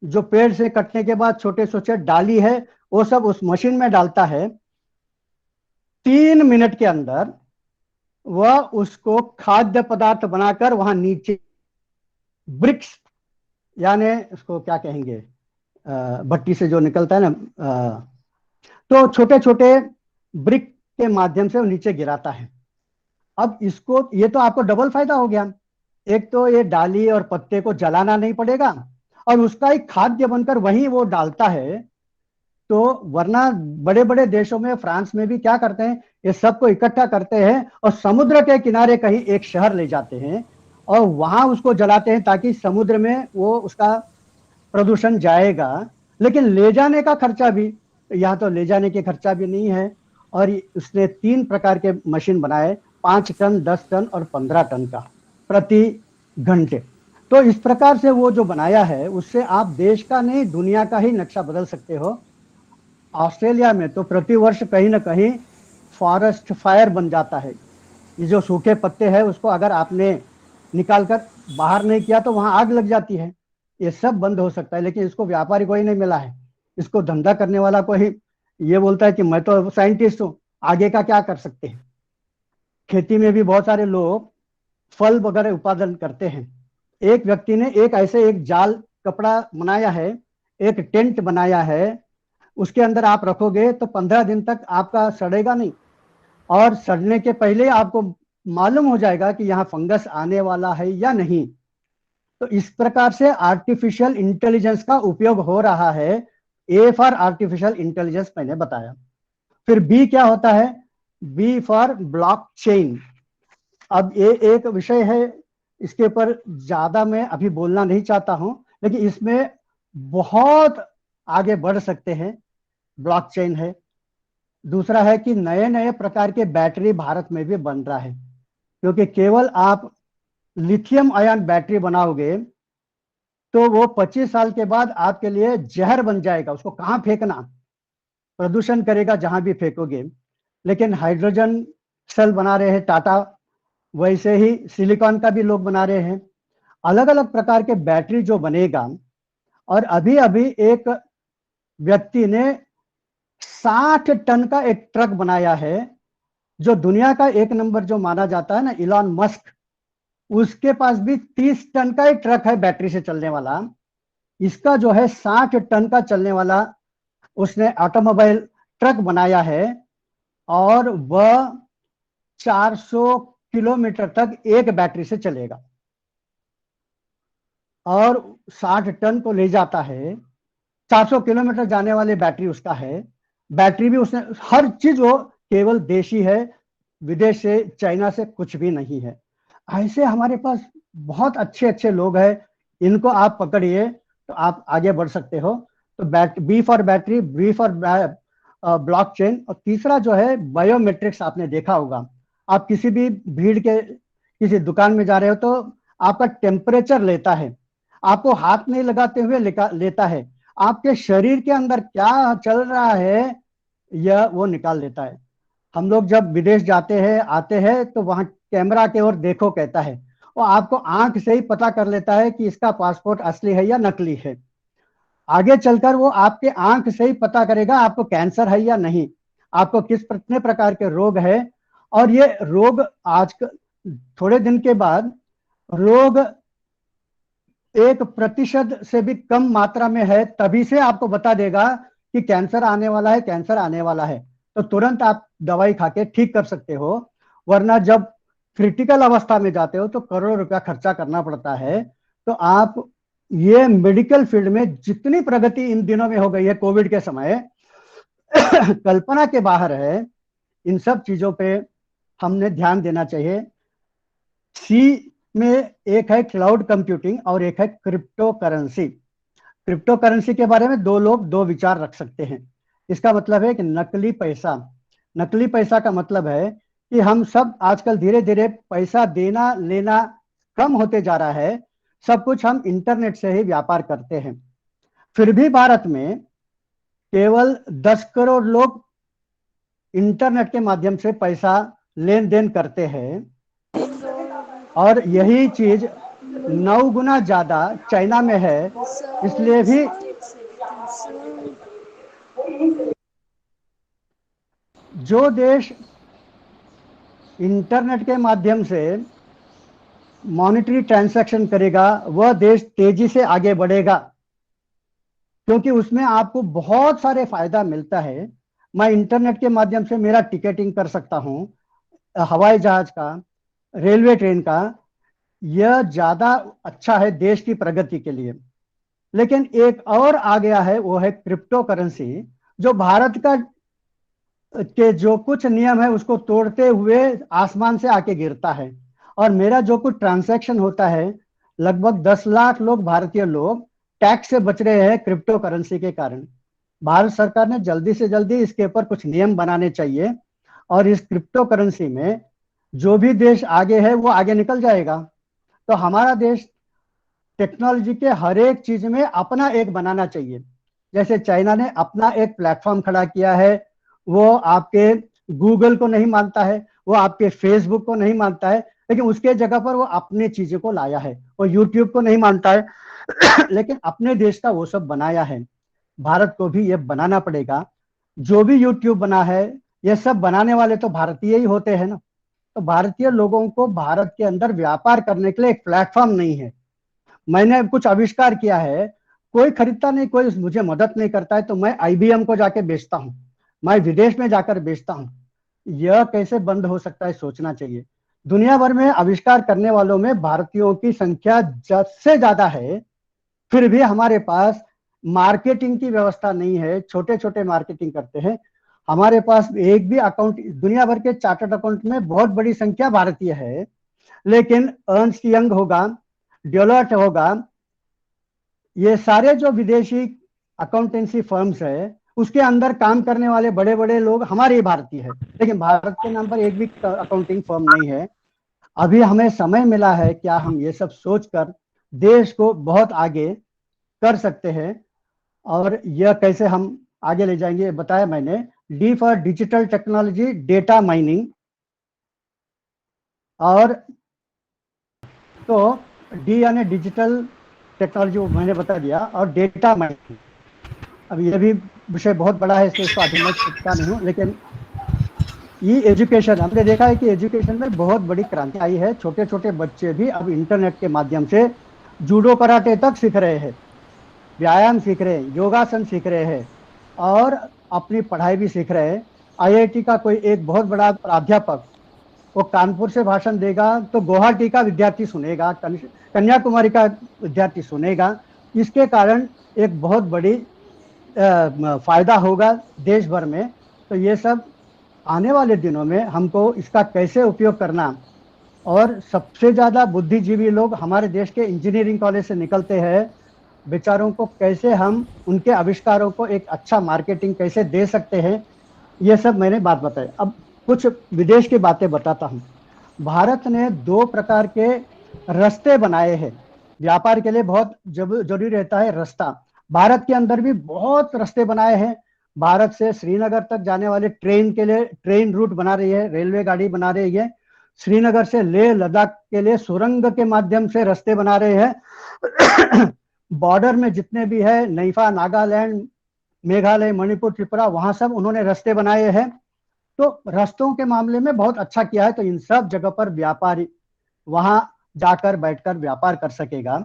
जो पेड़ से कटने के बाद छोटे छोटे डाली है, वो सब उस मशीन में डालता है। 3 मिनट के अंदर वह उसको खाद्य पदार्थ बनाकर वहां नीचे ब्रिक्स, यानी उसको क्या कहेंगे, भट्टी से जो निकलता है ना, तो छोटे छोटे ब्रिक के माध्यम से वो नीचे गिराता है। अब इसको, ये तो आपको डबल फायदा हो गया। एक तो ये डाली और पत्ते को जलाना नहीं पड़ेगा, और उसका एक खाद्य बनकर वहीं वो डालता है। तो वरना बड़े बड़े देशों में, फ्रांस में भी क्या करते हैं, ये सबको इकट्ठा करते हैं और समुद्र के किनारे कहीं एक शहर ले जाते हैं और वहां उसको जलाते हैं, ताकि समुद्र में वो उसका प्रदूषण जाएगा। लेकिन ले जाने का खर्चा भी, यहाँ तो ले जाने के खर्चा भी नहीं है। और उसने 3 प्रकार के मशीन बनाए, 5 टन, 10 टन और 15 टन का प्रति घंटे। तो इस प्रकार से वो जो बनाया है, उससे आप देश का नहीं दुनिया का ही नक्शा बदल सकते हो। ऑस्ट्रेलिया में तो प्रतिवर्ष कहीं ना कहीं फॉरेस्ट फायर बन जाता है। ये जो सूखे पत्ते हैं उसको अगर आपने निकालकर बाहर नहीं किया तो वहां आग लग जाती है। ये सब बंद हो सकता है, लेकिन इसको व्यापारी को ही नहीं मिला है। इसको धंधा करने वाला को ही ये बोलता है कि मैं तो साइंटिस्ट हूँ, आगे का क्या कर सकते हैं। खेती में भी बहुत सारे लोग फल वगैरह उत्पादन करते हैं। एक व्यक्ति ने एक ऐसे एक जाल कपड़ा बनाया है, एक टेंट बनाया है, उसके अंदर आप रखोगे तो 15 दिन तक आपका सड़ेगा नहीं, और सड़ने के पहले आपको मालूम हो जाएगा कि यहाँ फंगस आने वाला है या नहीं। तो इस प्रकार से आर्टिफिशियल इंटेलिजेंस का उपयोग हो रहा है। ए फॉर आर्टिफिशियल इंटेलिजेंस मैंने बताया। फिर बी क्या होता है? B for blockchain. अब ये एक विषय है, इसके ऊपर ज्यादा मैं अभी बोलना नहीं चाहता हूं, लेकिन इसमें बहुत आगे बढ़ सकते हैं। ब्लॉकचेन है। दूसरा है कि नए नए प्रकार के बैटरी भारत में भी बन रहा है, क्योंकि केवल आप लिथियम आयन बैटरी बनाओगे तो वो 25 साल के बाद आपके लिए जहर बन जाएगा। उसको कहाँ फेंकना, प्रदूषण करेगा जहां भी फेंकोगे। लेकिन हाइड्रोजन सेल बना रहे हैं टाटा, वैसे ही सिलिकॉन का भी लोग बना रहे हैं। अलग अलग प्रकार के बैटरी जो बनेगा। और अभी अभी एक व्यक्ति ने 60 टन का एक ट्रक बनाया है, जो दुनिया का एक नंबर जो माना जाता है ना, इलॉन मस्क, उसके पास भी 30 टन का एक ट्रक है बैटरी से चलने वाला। इसका जो है 60 टन का चलने वाला उसने ऑटोमोबाइल ट्रक बनाया है, और वह 400 किलोमीटर तक एक बैटरी से चलेगा और 60 टन को ले जाता है। 400 किलोमीटर जाने वाली बैटरी उसका है। बैटरी भी उसने, हर चीज वो केवल देशी है, विदेश से, चाइना से कुछ भी नहीं है। ऐसे हमारे पास बहुत अच्छे अच्छे लोग हैं, इनको आप पकड़िए तो आप आगे बढ़ सकते हो। तो B for battery, B for blockchain, और तीसरा जो है बायोमेट्रिक्स। आपने देखा होगा, आप किसी भी भीड़ के किसी दुकान में जा रहे हो तो आपका टेम्परेचर लेता है, आपको हाथ नहीं लगाते हुए लेता है, आपके शरीर के अंदर क्या चल रहा है यह वो निकाल लेता है। हम लोग जब विदेश जाते हैं आते हैं तो वहां कैमरा के ओर देखो कहता है, वो आपको आंख से ही पता कर लेता है कि इसका पासपोर्ट असली है या नकली है। आगे चलकर वो आपके आंख से ही पता करेगा आपको कैंसर है या नहीं, आपको कितने प्रकार के रोग है। और ये रोग आज थोड़े दिन के बाद रोग 1% से भी कम मात्रा में है, तभी से आपको बता देगा कि कैंसर आने वाला है, कैंसर आने वाला है। तो तुरंत आप दवाई खा के ठीक कर सकते हो। वरना जब क्रिटिकल अवस्था में जाते हो तो करोड़ों रुपया खर्चा करना पड़ता है। तो आप, ये मेडिकल फील्ड में जितनी प्रगति इन दिनों में हो गई है कोविड के समय, कल्पना के बाहर है। इन सब चीजों पे हमने ध्यान देना चाहिए। सी में एक है क्लाउड कंप्यूटिंग और एक है क्रिप्टो करेंसी। क्रिप्टो करेंसी के बारे में दो लोग दो विचार रख सकते हैं। इसका मतलब है कि नकली पैसा। नकली पैसा का मतलब है कि हम सब आजकल धीरे धीरे पैसा देना लेना कम होते जा रहा है, सब कुछ हम इंटरनेट से ही व्यापार करते हैं। फिर भी भारत में केवल 10 करोड़ लोग इंटरनेट के माध्यम से पैसा लेन देन करते हैं, और यही चीज 9 गुना ज्यादा चाइना में है। इसलिए भी जो देश इंटरनेट के माध्यम से मॉनेटरी ट्रांजैक्शन करेगा वह देश तेजी से आगे बढ़ेगा, क्योंकि उसमें आपको बहुत सारे फायदा मिलता है। मैं इंटरनेट के माध्यम से मेरा टिकटिंग कर सकता हूँ, हवाई जहाज का, रेलवे ट्रेन का। यह ज्यादा अच्छा है देश की प्रगति के लिए। लेकिन एक और आ गया है, वो है क्रिप्टो करेंसी, जो भारत का के जो कुछ नियम है उसको तोड़ते हुए आसमान से आके गिरता है। और मेरा जो कुछ ट्रांजैक्शन होता है, लगभग 10 लाख लोग, भारतीय लोग, टैक्स से बच रहे हैं क्रिप्टो करेंसी के कारण। भारत सरकार ने जल्दी से जल्दी इसके ऊपर कुछ नियम बनाने चाहिए, और इस क्रिप्टो करेंसी में जो भी देश आगे है वो आगे निकल जाएगा। तो हमारा देश टेक्नोलॉजी के हर एक चीज में अपना एक बनाना चाहिए। जैसे चाइना ने अपना एक प्लेटफॉर्म खड़ा किया है, वो आपके गूगल को नहीं मानता है, वो आपके फेसबुक को नहीं मानता है, लेकिन उसके जगह पर वो अपने चीजों को लाया है। वो यूट्यूब को नहीं मानता है लेकिन अपने देश का वो सब बनाया है। भारत को भी ये बनाना पड़ेगा। जो भी यूट्यूब बना है, ये सब बनाने वाले तो भारतीय ही होते हैं ना। तो भारतीय लोगों को भारत के अंदर व्यापार करने के लिए एक प्लेटफॉर्म नहीं है। मैंने कुछ आविष्कार किया है, कोई खरीदता नहीं, कोई मुझे मदद नहीं करता है, तो मैं IBM को जाके बेचता हूँ, मैं विदेश में जाकर बेचता हूँ। यह कैसे बंद हो सकता है, सोचना चाहिए। दुनिया भर में आविष्कार करने वालों में भारतीयों की संख्या से ज्यादा है, फिर भी हमारे पास मार्केटिंग की व्यवस्था नहीं है, छोटे छोटे मार्केटिंग करते हैं। हमारे पास एक भी अकाउंट, दुनिया भर के चार्टर्ड अकाउंट में बहुत बड़ी संख्या भारतीय है, लेकिन अर्न्स्ट यंग होगा, डेलोइट होगा, ये सारे जो विदेशी अकाउंटेंसी फर्म्स है, उसके अंदर काम करने वाले बड़े बड़े लोग हमारे ही भारतीय है, लेकिन भारत के नाम पर एक भी अकाउंटिंग फर्म नहीं है। अभी हमें समय मिला है, क्या हम ये सब सोचकर देश को बहुत आगे कर सकते हैं, और यह कैसे हम आगे ले जाएंगे, बताया मैंने। D for digital technology, data mining, और तो डी यानी डिजिटल टेक्नोलॉजी वो मैंने बता दिया, और डेटा माइनिंग। अब ये भी विषय बहुत बड़ा है, इसलिए इसको अभी मैं छुपता नहीं हूँ, लेकिन ये एजुकेशन, हमने देखा है कि एजुकेशन में बहुत बड़ी क्रांति आई है। छोटे छोटे बच्चे भी अब इंटरनेट के माध्यम से जूडो कराटे तक सीख रहे हैं, व्यायाम सीख रहे हैं, योगासन सीख रहे हैं, और अपनी पढ़ाई भी सीख रहे हैं। IIT का कोई एक बहुत बड़ा प्राध्यापक वो कानपुर से भाषण देगा तो गुवाहाटी का विद्यार्थी सुनेगा, कन्याकुमारी का विद्यार्थी सुनेगा। इसके कारण एक बहुत बड़ी फायदा होगा देश भर में। तो ये सब आने वाले दिनों में हमको इसका कैसे उपयोग करना, और सबसे ज्यादा बुद्धिजीवी लोग हमारे देश के इंजीनियरिंग कॉलेज से निकलते हैं, बेचारों को कैसे हम उनके आविष्कारों को एक अच्छा मार्केटिंग कैसे दे सकते हैं, ये सब मैंने बात बताई। अब कुछ विदेश की बातें बताता हूँ। भारत ने 2 प्रकार के रास्ते बनाए हैं, व्यापार के लिए बहुत जरूरी रहता है रास्ता। भारत के अंदर भी बहुत रास्ते बनाए हैं। भारत से श्रीनगर तक जाने वाले ट्रेन के लिए ट्रेन रूट बना रही है, रेलवे गाड़ी बना रही है। श्रीनगर से लेह लद्दाख के लिए सुरंग के माध्यम से रास्ते बना रहे हैं। बॉर्डर में जितने भी है, नैफा, नागालैंड, मेघालय, मणिपुर, त्रिपुरा, वहां सब उन्होंने रास्ते बनाए हैं। तो रास्तों के मामले में बहुत अच्छा किया है। तो इन सब जगह पर व्यापारी वहां जाकर बैठकर व्यापार कर सकेगा।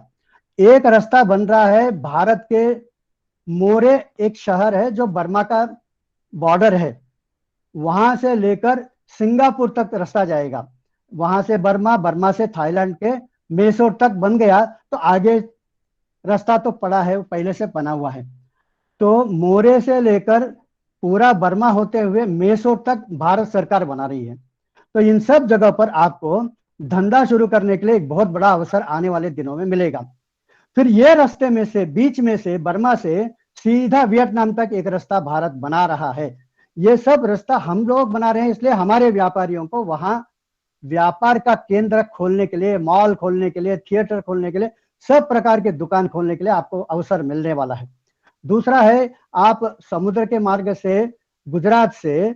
एक रास्ता बन रहा है भारत के मोरे, एक शहर है जो बर्मा का बॉर्डर है, वहां से लेकर सिंगापुर तक रास्ता जाएगा, वहां से बर्मा, बर्मा से थाईलैंड के मेसोर तक बन गया। तो आगे रास्ता तो पड़ा है, पहले से बना हुआ है। तो मोरे से लेकर पूरा बर्मा होते हुए मेसोर तक भारत सरकार बना रही है। तो इन सब जगह पर आपको धंधा शुरू करने के लिए एक बहुत बड़ा अवसर आने वाले दिनों में मिलेगा। फिर ये रास्ते में से, बीच में से, बर्मा से सीधा वियतनाम तक एक रास्ता भारत बना रहा है। ये सब रास्ता हम लोग बना रहे हैं, इसलिए हमारे व्यापारियों को वहां व्यापार का केंद्र खोलने के लिए, मॉल खोलने के लिए, थिएटर खोलने के लिए, सब प्रकार के दुकान खोलने के लिए आपको अवसर मिलने वाला है। दूसरा है, आप समुद्र के मार्ग से, गुजरात से,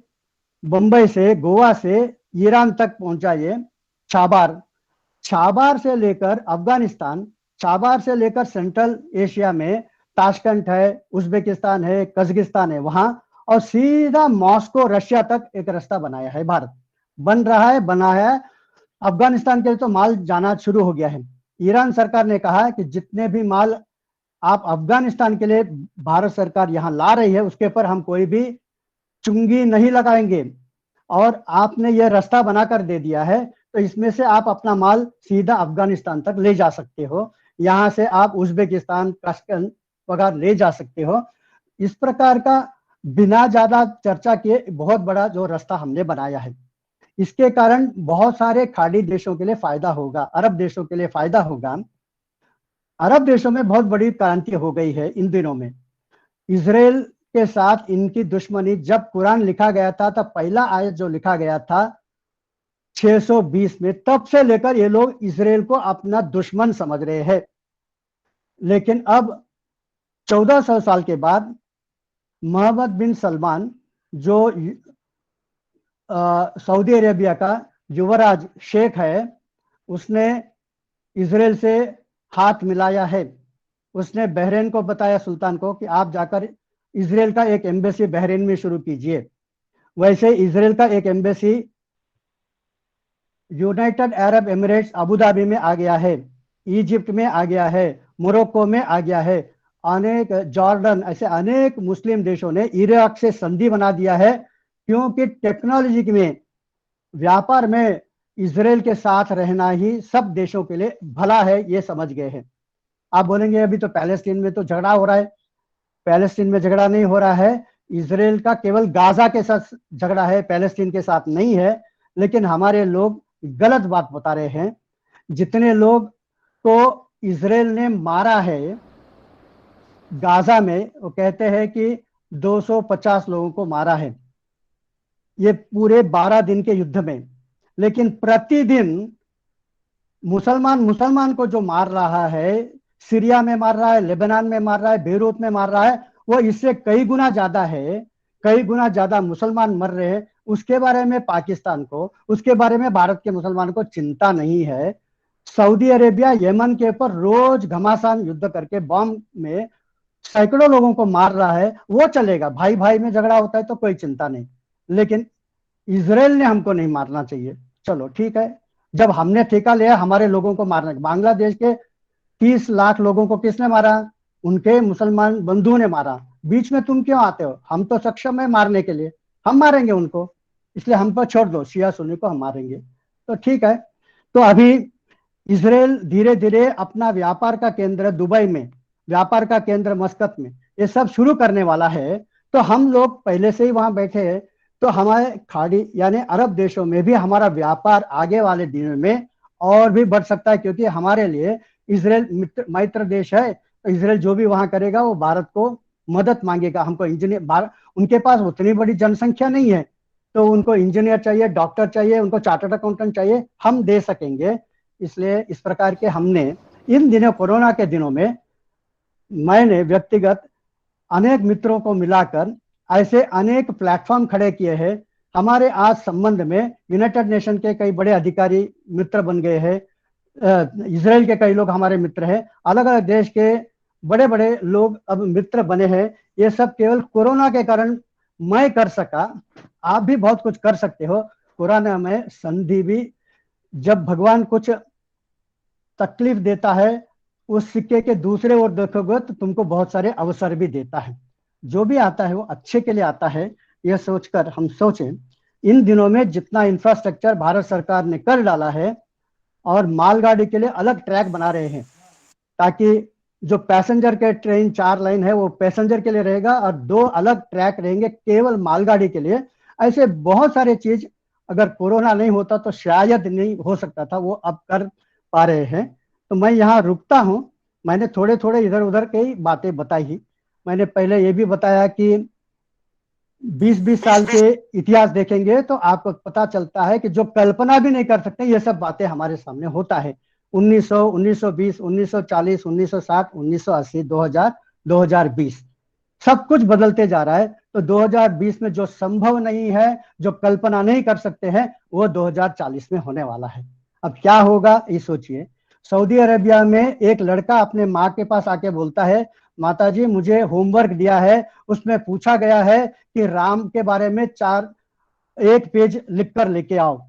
बंबई से, गोवा से ईरान तक पहुंच जाइए, छाबार, छाबार से लेकर अफगानिस्तान, छाबार से लेकर सेंट्रल एशिया में ताशकंद है, उज्बेकिस्तान है, कजाकिस्तान है वहां, और सीधा मॉस्को, रशिया तक एक रास्ता बनाया है भारत, बन रहा है, बना है। अफगानिस्तान के लिए तो माल जाना शुरू हो गया है। ईरान सरकार ने कहा है कि जितने भी माल आप अफगानिस्तान के लिए भारत सरकार यहां ला रही है, उसके ऊपर हम कोई भी चुंगी नहीं लगाएंगे, और आपने यह रास्ता बनाकर दे दिया है, तो इसमें से आप अपना माल सीधा अफगानिस्तान तक ले जा सकते हो, यहां से आप उज्बेकिस्तान, ताशकंद वगैरह ले जा सकते हो। इस प्रकार का बिना ज्यादा चर्चा किए बहुत बड़ा जो रास्ता हमने बनाया है, इसके कारण बहुत सारे खाड़ी देशों के लिए फायदा होगा, अरब देशों के लिए फायदा होगा। अरब देशों में बहुत बड़ी क्रांति हो गई है इन दिनों में। इजराइल के साथ इनकी दुश्मनी, जब कुरान लिखा गया था तब पहला आयत जो लिखा गया था 620 में, तब से लेकर ये लोग इजराइल को अपना दुश्मन समझ रहे हैं। लेकिन अब 1400 साल के बाद मोहम्मद बिन सलमान, जो सऊदी अरेबिया का युवराज शेख है, उसने इजराइल से हाथ मिलाया है। उसने बहरीन को बताया, सुल्तान को, कि आप जाकर इजराइल का एक एम्बेसी बहरीन में शुरू कीजिए। वैसे इजराइल का एक embassy United Arab Emirates Abu Dhabi में आ गया है, इजिप्ट में आ गया है, मोरक्को में आ गया है, अनेक जॉर्डन, ऐसे अनेक मुस्लिम देशों ने इराक से संधि बना दिया है, क्योंकि टेक्नोलॉजी में, व्यापार में इजराइल के साथ रहना ही सब देशों के लिए भला है, ये समझ गए हैं। आप बोलेंगे अभी तो पैलेस्टीन में तो झगड़ा हो रहा है। पैलेस्टीन में झगड़ा नहीं हो रहा है, इजराइल का केवल गाजा के साथ झगड़ा है, पैलेस्टीन के साथ नहीं है। लेकिन हमारे लोग गलत बात बता रहे हैं। जितने लोग को इजराइल ने मारा है गाजा में, वो कहते हैं कि 250 लोगों को मारा है, ये पूरे 12 दिन के युद्ध में। लेकिन प्रतिदिन मुसलमान मुसलमान को जो मार रहा है, सीरिया में मार रहा है, लेबनान में मार रहा है, बेरूत में मार रहा है, वो इससे कई गुना ज्यादा है, कई गुना ज्यादा मुसलमान मर रहे हैं। उसके बारे में पाकिस्तान को, उसके बारे में भारत के मुसलमानों को चिंता नहीं है। सऊदी अरेबिया यमन के ऊपर रोज घमासान युद्ध करके बॉम्ब में सैकड़ों लोगों को मार रहा है, वो चलेगा। भाई भाई में झगड़ा होता है तो कोई चिंता नहीं, लेकिन इजराइल ने हमको नहीं मारना चाहिए। चलो ठीक है, जब हमने ठेका लिया हमारे लोगों को मारने, बांग्लादेश के 30 लाख लोगों को किसने मारा? उनके मुसलमान बंधुओं ने मारा। बीच में तुम क्यों आते हो? हम तो सक्षम है मारने के लिए, हम मारेंगे उनको, इसलिए हम पर छोड़ दो, शिया सुन्नी को हम मारेंगे। तो ठीक है। तो अभी इजराइल धीरे धीरे अपना व्यापार का केंद्र दुबई में, व्यापार का केंद्र मस्कत में, ये सब शुरू करने वाला है। तो हम लोग पहले से ही वहां बैठे हैं, तो हमारे खाड़ी यानी अरब देशों में भी हमारा व्यापार आगे वाले दिनों में और भी बढ़ सकता है, क्योंकि हमारे लिए इजराइल मित्र देश है। तो इजराइल जो भी वहां करेगा वो भारत को मदद मांगेगा। हमको इंजीनियर, उनके पास उतनी बड़ी जनसंख्या नहीं है, तो उनको इंजीनियर चाहिए, डॉक्टर चाहिए, उनको चार्टर्ड अकाउंटेंट चाहिए, हम दे सकेंगे। इसलिए इस प्रकार के हमने इन दिनों, कोरोना के दिनों में, मैंने व्यक्तिगत अनेक मित्रों को मिलाकर ऐसे अनेक प्लेटफॉर्म खड़े किए हैं। हमारे आज संबंध में यूनाइटेड नेशन के कई बड़े अधिकारी मित्र बन गए हैं, इजराइल के कई लोग हमारे मित्र हैं, अलग अलग देश के बड़े बड़े लोग अब मित्र बने हैं। ये सब केवल कोरोना के कारण मैं कर सका, आप भी बहुत कुछ कर सकते हो। कोरोना में संधि भी, जब भगवान कुछ तकलीफ देता है, उस सिक्के के दूसरे ओर देखोगे तो तुमको बहुत सारे अवसर भी देता है। जो भी आता है वो अच्छे के लिए आता है, यह सोचकर हम सोचें। इन दिनों में जितना इंफ्रास्ट्रक्चर भारत सरकार ने कर डाला है, और मालगाड़ी के लिए अलग ट्रैक बना रहे हैं, ताकि जो पैसेंजर के ट्रेन 4 लाइन है वो पैसेंजर के लिए रहेगा, और 2 अलग ट्रैक रहेंगे केवल मालगाड़ी के लिए। ऐसे बहुत सारे चीज अगर कोरोना नहीं होता तो शायद नहीं हो सकता था, वो अब कर पा रहे हैं। तो मैं यहाँ रुकता हूँ। मैंने थोड़े थोड़े इधर उधर की बातें बताई ही। मैंने पहले ये भी बताया कि 20-20 साल के इतिहास देखेंगे तो आपको पता चलता है कि जो कल्पना भी नहीं कर सकते ये सब बातें हमारे सामने होता है। 1900, 1920, 1940, 1960, 1980, 2000, 2020 सब कुछ बदलते जा रहा है। तो 2020 में जो संभव नहीं है, जो कल्पना नहीं कर सकते हैं, वो 2040 में होने वाला है। अब क्या होगा ये सोचिए। सऊदी अरेबिया में एक लड़का अपने माँ के पास आके बोलता है, माताजी मुझे होमवर्क दिया है, उसमें पूछा गया है कि राम के बारे में 1 पेज लिखकर लेके आओ।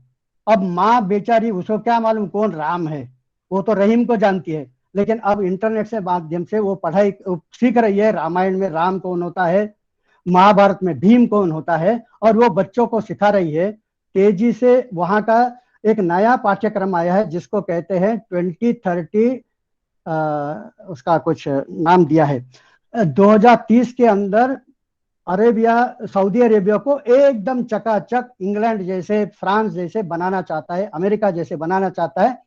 अब माँ बेचारी, उसको क्या मालूम कौन राम है, वो तो रहीम को जानती है। लेकिन अब इंटरनेट से माध्यम से वो पढ़ाई सीख रही है, रामायण में राम कौन होता है, महाभारत में भीम कौन होता है, और वो बच्चों को सिखा रही है तेजी से। वहां का एक नया पाठ्यक्रम आया है जिसको कहते हैं 2030, उसका कुछ नाम दिया है। 2030 के अंदर सऊदी अरेबिया को एकदम चकाचक इंग्लैंड जैसे, फ्रांस जैसे बनाना चाहता है, अमेरिका जैसे बनाना चाहता है।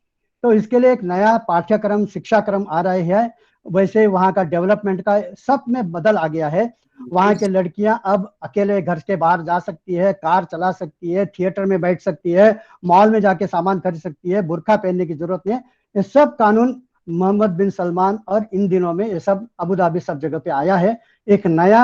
तो इसके लिए एक नया पाठ्यक्रम, शिक्षा क्रम आ रहे हैं। वैसे वहाँ का डेवलपमेंट का सब में बदल आ गया है। वहाँ के लड़कियां अब अकेले घर के बाहर जा सकती है, कार चला सकती है, थिएटर में बैठ सकती है, मॉल में जाके सामान खरीद सकती है, बुर्का पहनने की जरूरत नहीं है। ये सब कानून मोहम्मद बिन सलमान और इन दिनों में ये सब अबू धाबी सब जगह पे आया है, एक नया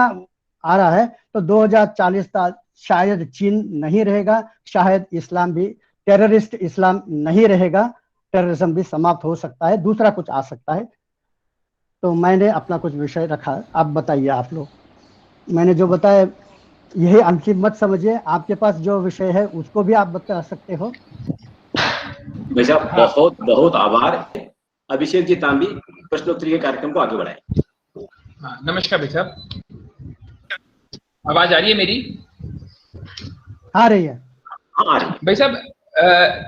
आ रहा है। तो 2040 तक शायद चीन नहीं रहेगा, शायद इस्लाम भी, टेररिस्ट इस्लाम नहीं रहेगा, टेररिज्म भी समाप्त हो सकता है, दूसरा कुछ आ सकता है। तो मैंने अपना कुछ विषय रखा, आप बताइए। आप लोग, मैंने जो बताया यही अंतिम मत समझिए, आपके पास जो विषय है उसको भी आप बता सकते हो। भाई साहब बहुत बहुत आभार। अभिषेक जी तांबी प्रश्नोत्तरी के कार्यक्रम को आगे बढ़ाएं। हाँ, नमस्कार भाई साहब, आवाज आ रही है मेरी? आ रही है। भाई साहब,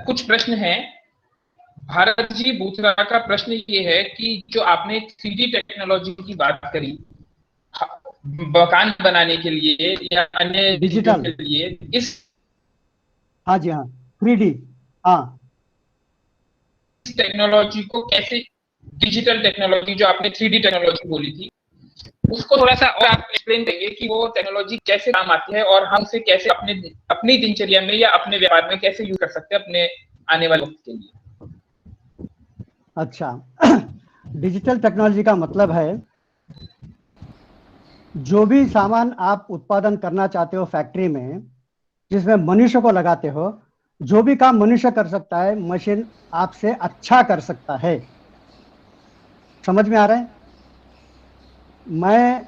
कुछ प्रश्न हैं। भारत जी बूथरा का प्रश्न ये है कि जो आपने 3D टेक्नोलॉजी की बात करी मकान बनाने के लिए या अन्य चीजों डिजिटल। के लिए, इस हाँ जी, हाँ, 3D। हाँ टेक्नोलॉजी को कैसे, डिजिटल टेक्नोलॉजी जो आपने 3D टेक्नोलॉजी बोली थी, उसको थोड़ा सा और आप एक्सप्लेन देंगे कि वो टेक्नोलॉजी कैसे काम आती है और हम उसे कैसे अपने अपनी दिनचर्या में या अपने व्यापार में कैसे यूज कर सकते हैं अपने आने वाले वक्त के लिए। अच्छा। डिजिटल टेक्नोलॉजी का मतलब है जो भी सामान आप उत्पादन करना चाहते हो फैक्ट्री में, जिसमें मनुष्य को लगाते हो, जो भी काम मनुष्य कर सकता है मशीन आपसे अच्छा कर सकता है। समझ में आ रहा है? मैं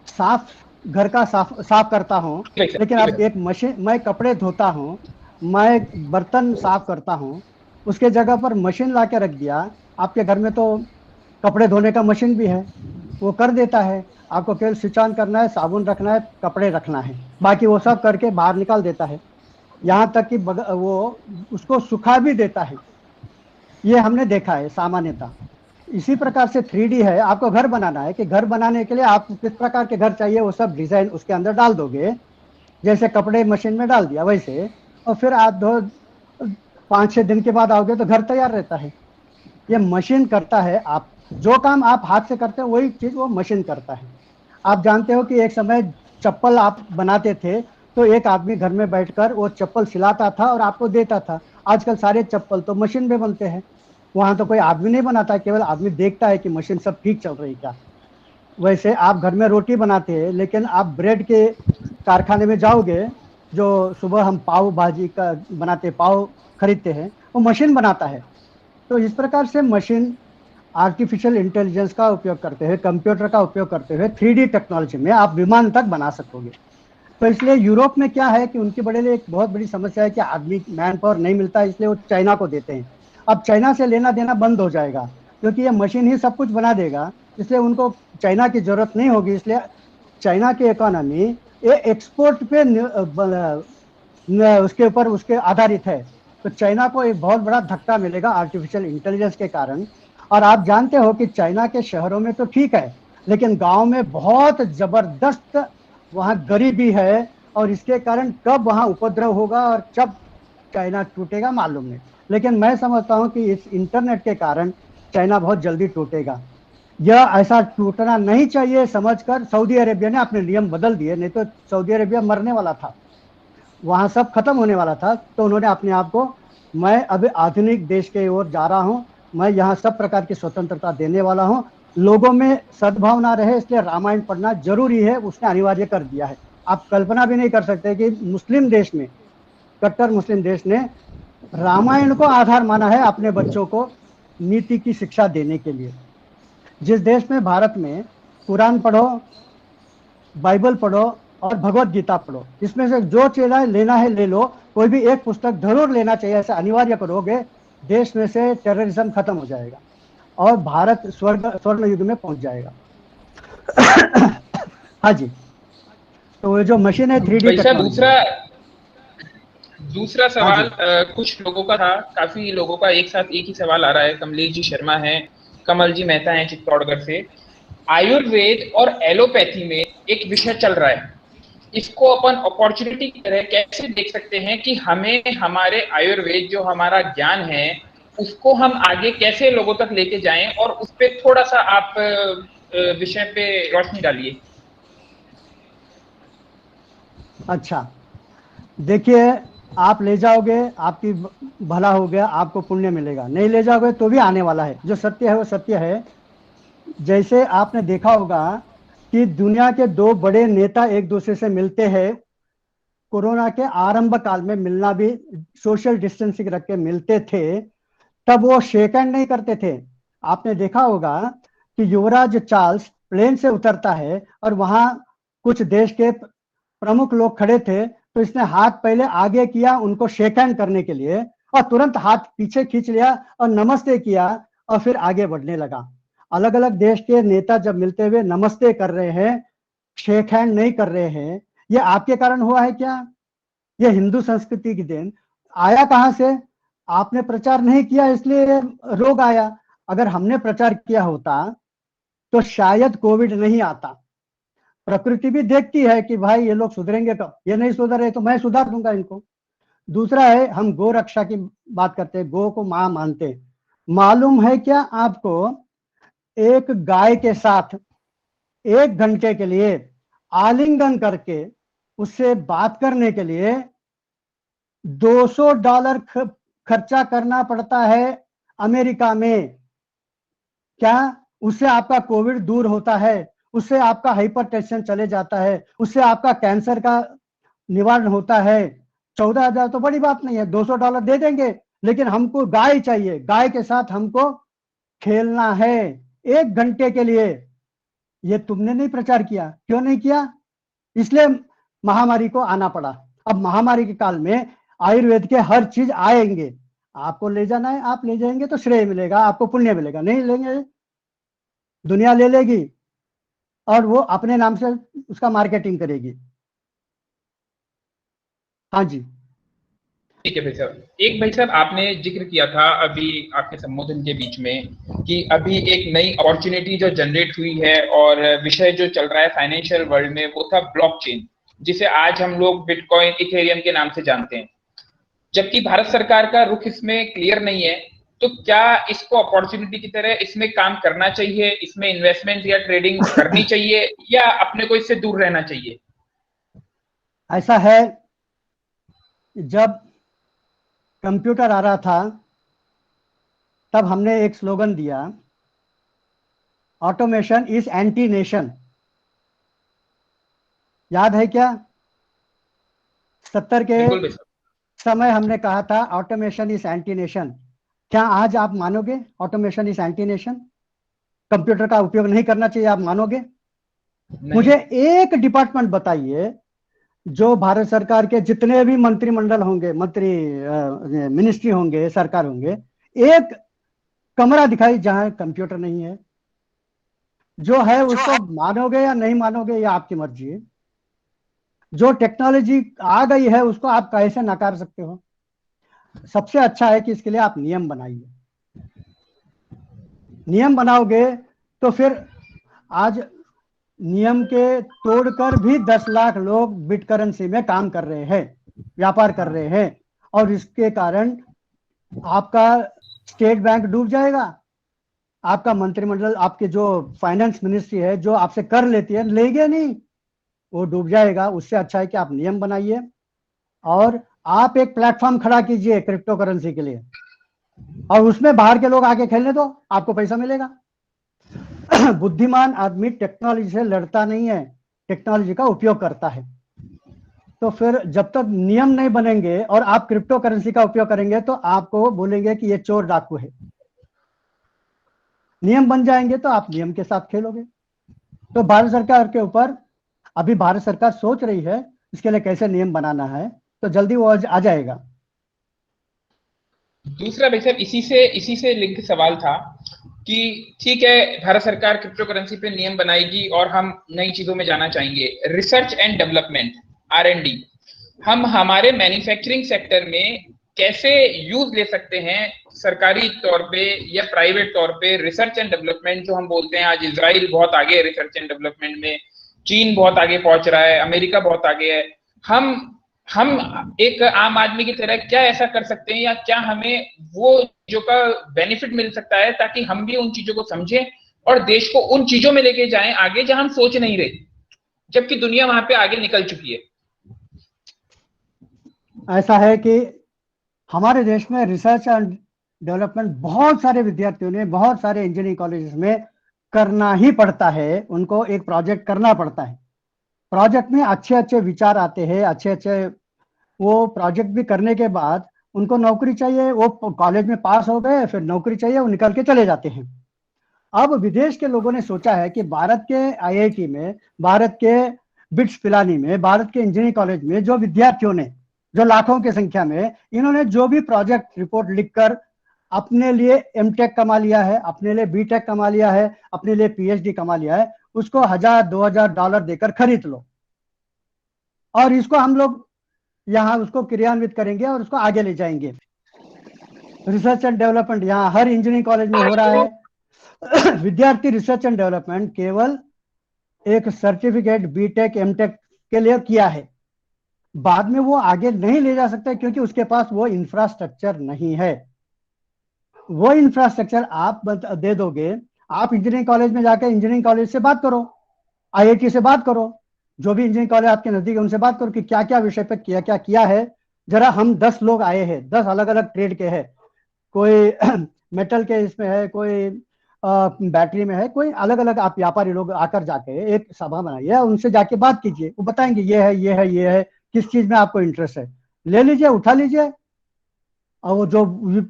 साफ घर का साफ साफ करता हूं, लेकिन अब एक मशीन, मैं कपड़े धोता हूं, मैं बर्तन साफ करता हूं, उसके जगह पर मशीन ला के रख दिया। आपके घर में तो कपड़े धोने का मशीन भी है, वो कर देता है। आपको केवल स्विच ऑन करना है, साबुन रखना है, कपड़े रखना है, बाकी वो सब करके बाहर निकाल देता है। यहाँ तक कि वो उसको सुखा भी देता है। ये हमने देखा है सामान्यतः। इसी प्रकार से 3D है। आपको घर बनाना है कि घर बनाने के लिए आपको किस प्रकार के घर चाहिए वो सब डिजाइन उसके अंदर डाल दोगे, जैसे कपड़े मशीन में डाल दिया वैसे, और फिर आप 5-6 दिन के बाद आओगे तो घर तैयार रहता है। ये मशीन करता है। आप जो काम आप हाथ से करते हो वही चीज वो मशीन करता है। आप जानते हो कि एक समय चप्पल आप बनाते थे तो एक आदमी घर में बैठकर वो चप्पल सिलाता था और आपको देता था। आजकल सारे चप्पल तो मशीन में बनते हैं, वहां तो कोई आदमी नहीं बनाता, केवल आदमी देखता है कि मशीन सब ठीक चल रही क्या। वैसे आप घर में रोटी बनाते हैं, लेकिन आप ब्रेड के कारखाने में जाओगे, जो सुबह हम पाव भाजी का बनाते, पाव खरीदते हैं, वो मशीन बनाता है। तो इस प्रकार से मशीन आर्टिफिशियल इंटेलिजेंस का उपयोग करते हुए, कंप्यूटर का उपयोग करते हुए 3D टेक्नोलॉजी में आप विमान तक बना सकोगे। तो इसलिए यूरोप में क्या है कि उनकी बड़े लिए एक बहुत बड़ी समस्या है कि आदमी मैन पावर नहीं मिलता, इसलिए वो चाइना को देते हैं। अब चाइना से लेना देना बंद हो जाएगा, क्योंकि ये मशीन ही सब कुछ बना देगा, इसलिए उनको चाइना की जरूरत नहीं होगी। इसलिए चाइना की इकोनॉमी ये एक्सपोर्ट पे उसके ऊपर उसके आधारित है। तो चाइना को एक बहुत बड़ा धक्का मिलेगा आर्टिफिशियल इंटेलिजेंस के कारण। और आप जानते हो कि चाइना के शहरों में तो ठीक है, लेकिन गांव में बहुत जबरदस्त वहां गरीबी है, और इसके कारण कब वहां उपद्रव होगा और कब चाइना टूटेगा मालूम नहीं। लेकिन मैं समझता हूं कि इस इंटरनेट के कारण चाइना बहुत जल्दी टूटेगा। यह ऐसा टूटना नहीं चाहिए समझकर सऊदी अरेबिया ने अपने नियम बदल दिए, नहीं तो सऊदी अरेबिया मरने वाला था, वहां सब खत्म होने वाला था। तो उन्होंने अपने आप को, मैं अभी आधुनिक देश के ओर जा रहा हूं, मैं यहाँ सब प्रकार की स्वतंत्रता देने वाला हूं, लोगों में सद्भावना रहे, इसलिए रामायण पढ़ना जरूरी है, उसने अनिवार्य कर दिया है। आप कल्पना भी नहीं कर सकते कि मुस्लिम देश में, कट्टर मुस्लिम देश ने रामायण को आधार माना है अपने बच्चों को नीति की शिक्षा देने के लिए। जिस देश में, भारत में, कुरान पढ़ो, बाइबल पढ़ो और भगवत गीता पढ़ो, इसमें से जो चीज लेना है ले लो, कोई भी एक पुस्तक जरूर लेना चाहिए, ऐसा अनिवार्य करोगे, देश में से टेररिज्म खत्म हो जाएगा और भारत स्वर्ण युग में पहुंच जाएगा। हाँ जी। तो जो मशीन है 3D टेक्नोलॉजी। दूसरा सवाल कुछ लोगों का था, काफी लोगों का एक साथ एक ही सवाल आ रहा है। कमलेश जी शर्मा है, कमल जी मेहता हैं चित्तौड़गढ़ से। आयुर्वेद और एलोपैथी में एक विषय चल रहा है, इसको अपन अपॉर्चुनिटी की तरह कैसे देख सकते हैं कि हमें हमारे आयुर्वेद जो हमारा ज्ञान है उसको हम आगे कैसे लोगों तक लेके जाएं, और उस पर थोड़ा सा आप विषय पे रोशनी डालिए। अच्छा, देखिए, आप ले जाओगे आपकी भला हो गया, आपको पुण्य मिलेगा, नहीं ले जाओगे तो भी आने वाला है। जो सत्य है वो सत्य है। जैसे आपने देखा होगा कि दुनिया के दो बड़े नेता एक दूसरे से मिलते हैं, कोरोना के आरंभ काल में मिलना भी सोशल डिस्टेंसिंग रख के मिलते थे, तब वो शेक हैंड नहीं करते थे। आपने देखा होगा कि युवराज चार्ल्स प्लेन से उतरता है और वहां कुछ देश के प्रमुख लोग खड़े थे, तो इसने हाथ पहले आगे किया उनको शेक हैंड करने के लिए, और तुरंत हाथ पीछे खींच लिया और नमस्ते किया और फिर आगे बढ़ने लगा। अलग अलग देश के नेता जब मिलते हुए नमस्ते कर रहे हैं, शेक हैंड नहीं कर रहे हैं, ये आपके कारण हुआ है क्या? ये हिंदू संस्कृति की देन आया कहां से? आपने प्रचार नहीं किया इसलिए रोग आया। अगर हमने प्रचार किया होता तो शायद कोविड नहीं आता। प्रकृति भी देखती है कि भाई ये लोग सुधरेंगे कब, ये नहीं सुधर रहे तो मैं सुधार दूंगा इनको। दूसरा है, हम गो रक्षा की बात करते हैं, गो को मां मानते हैं। मालूम है क्या आपको, एक गाय के साथ 1 घंटे के लिए आलिंगन करके उससे बात करने के लिए $200 खर्चा करना पड़ता है अमेरिका में। क्या उससे आपका कोविड दूर होता है? उससे आपका हाइपरटेंशन चले जाता है, उससे आपका कैंसर का निवारण होता है। 14,000 तो बड़ी बात नहीं है, $200 दे देंगे, लेकिन हमको गाय चाहिए, गाय के साथ हमको खेलना है 1 घंटे के लिए। ये तुमने नहीं प्रचार किया, क्यों नहीं किया? इसलिए महामारी को आना पड़ा। अब महामारी के काल में आयुर्वेद के हर चीज आएंगे, आपको ले जाना है, आप ले जाएंगे तो श्रेय मिलेगा, आपको पुण्य मिलेगा, नहीं लेंगे दुनिया ले लेगी और वो अपने नाम से उसका मार्केटिंग करेगी। हाँ जी। ठीक है भाई साहब। एक भाई साहब, आपने जिक्र किया था अभी आपके संबोधन के बीच में कि अभी एक नई अपॉर्चुनिटी जो जनरेट हुई है और विषय जो चल रहा है फाइनेंशियल वर्ल्ड में, वो था ब्लॉकचेन, जिसे आज हम लोग बिटकॉइन, इथेरियम के नाम से जानते हैं। जबकि भारत सरकार का रुख इसमें क्लियर नहीं है, तो क्या इसको अपॉर्चुनिटी की तरह इसमें काम करना चाहिए, इसमें इन्वेस्टमेंट या ट्रेडिंग करनी चाहिए, या अपने को इससे दूर रहना चाहिए? ऐसा है, जब कंप्यूटर आ रहा था तब हमने एक स्लोगन दिया, ऑटोमेशन इज एंटी नेशन। याद है क्या? 70 के बिल्कुल भाई साहब। समय हमने कहा था ऑटोमेशन इज एंटी नेशन। क्या आज आप मानोगे automation is anti nation? Computer का उपयोग नहीं करना चाहिए, आप मानोगे? मुझे एक डिपार्टमेंट बताइए जो भारत सरकार के जितने भी मंत्रिमंडल होंगे, मिनिस्ट्री होंगे, सरकार होंगे, एक कमरा दिखाई जहां कंप्यूटर नहीं है। जो है उसको मानोगे या नहीं मानोगे, ये आपकी मर्जी है। जो टेक्नोलॉजी आ गई है उसको आप कैसे नकार सकते हो? सबसे अच्छा है कि इसके लिए आप नियम बनाइए। नियम बनाओगे तो फिर आज नियम के तोड़कर भी 10 लाख लोग बिट करेंसी में काम कर रहे हैं, व्यापार कर रहे हैं, और इसके कारण आपका स्टेट बैंक डूब जाएगा, आपका मंत्रिमंडल, आपके जो फाइनेंस मिनिस्ट्री है जो आपसे कर लेती है, लेगे नहीं, वो डूब जाएगा। उससे अच्छा है कि आप नियम बनाइए और आप एक प्लेटफॉर्म खड़ा कीजिए क्रिप्टो करेंसी के लिए, और उसमें बाहर के लोग आके खेलने दो, आपको पैसा मिलेगा। बुद्धिमान आदमी टेक्नोलॉजी से लड़ता नहीं है, टेक्नोलॉजी का उपयोग करता है। तो फिर जब तक नियम नहीं बनेंगे और आप क्रिप्टो करेंसी का उपयोग करेंगे तो आपको बोलेंगे कि ये चोर डाकू है। नियम बन जाएंगे तो आप नियम के साथ खेलोगे। तो भारत सरकार के ऊपर अभी भारत सरकार सोच रही है इसके लिए कैसे नियम बनाना है, तो जल्दी वो आ जाएगा। दूसरा भाई साहब, इसी से लिंक सवाल था कि ठीक है, भारत सरकार क्रिप्टो करेंसी पे नियम बनाएगी और हम नई चीजों में जाना चाहेंगे। रिसर्च एंड डेवलपमेंट, R&D, हम हमारे मैन्युफैक्चरिंग सेक्टर में कैसे यूज ले सकते हैं सरकारी तौर पे या प्राइवेट तौर पे? रिसर्च एंड डेवलपमेंट जो हम बोलते हैं, आज इजराइल बहुत आगे है रिसर्च एंड डेवलपमेंट में, चीन बहुत आगे पहुंच रहा है, अमेरिका बहुत आगे है। हम एक आम आदमी की तरह क्या ऐसा कर सकते हैं, या क्या हमें वो चीजों का बेनिफिट मिल सकता है ताकि हम भी उन चीजों को समझें और देश को उन चीजों में लेके जाएं आगे जहां हम सोच नहीं रहे, जबकि दुनिया वहां पे आगे निकल चुकी है? ऐसा है कि हमारे देश में रिसर्च एंड डेवलपमेंट बहुत सारे विद्यार्थियों ने बहुत सारे इंजीनियरिंग कॉलेजेस में करना ही पड़ता है, उनको एक प्रोजेक्ट करना पड़ता है। प्रोजेक्ट में अच्छे अच्छे विचार आते हैं, अच्छे अच्छे, वो प्रोजेक्ट भी करने के बाद उनको नौकरी चाहिए, वो कॉलेज में पास हो गए फिर नौकरी चाहिए, वो निकल के चले जाते हैं। अब विदेश के लोगों ने सोचा है कि भारत के IIT में, भारत के बिट्स पिलानी में, भारत के इंजीनियरिंग कॉलेज में जो विद्यार्थियों ने, जो लाखों की संख्या में, इन्होंने जो भी प्रोजेक्ट रिपोर्ट लिखकर अपने लिए एमटेक कमा लिया है, अपने लिए बीटेक कमा लिया है, अपने लिए पीएचडी कमा लिया है, उसको $1000-2000 देकर खरीद लो और इसको हम लोग यहाँ उसको क्रियान्वित करेंगे और उसको आगे ले जाएंगे। रिसर्च एंड डेवलपमेंट यहाँ हर इंजीनियरिंग कॉलेज में हो रहा है। विद्यार्थी रिसर्च एंड डेवलपमेंट केवल एक सर्टिफिकेट बीटेक एमटेक के लिए किया है, बाद में वो आगे नहीं ले जा सकता क्योंकि उसके पास वो इंफ्रास्ट्रक्चर नहीं है। वो इंफ्रास्ट्रक्चर आप दे दोगे। आप इंजीनियरिंग कॉलेज में जाकर इंजीनियरिंग कॉलेज से बात करो, आईआईटी से बात करो, जो भी इंजीनियरिंग कॉलेज आपके नजदीक है उनसे बात करो कि क्या क्या विषय पर क्या किया है। जरा हम 10 लोग आए हैं, 10 अलग अलग ट्रेड के हैं, कोई मेटल के इसमें है, कोई बैटरी में है, कोई अलग अलग आप व्यापारी लोग आकर जाके एक सभा बनाइए, उनसे जाके बात कीजिए, वो बताएंगे ये है ये है ये है, किस चीज में आपको इंटरेस्ट है, ले लीजिए, उठा लीजिए और वो जो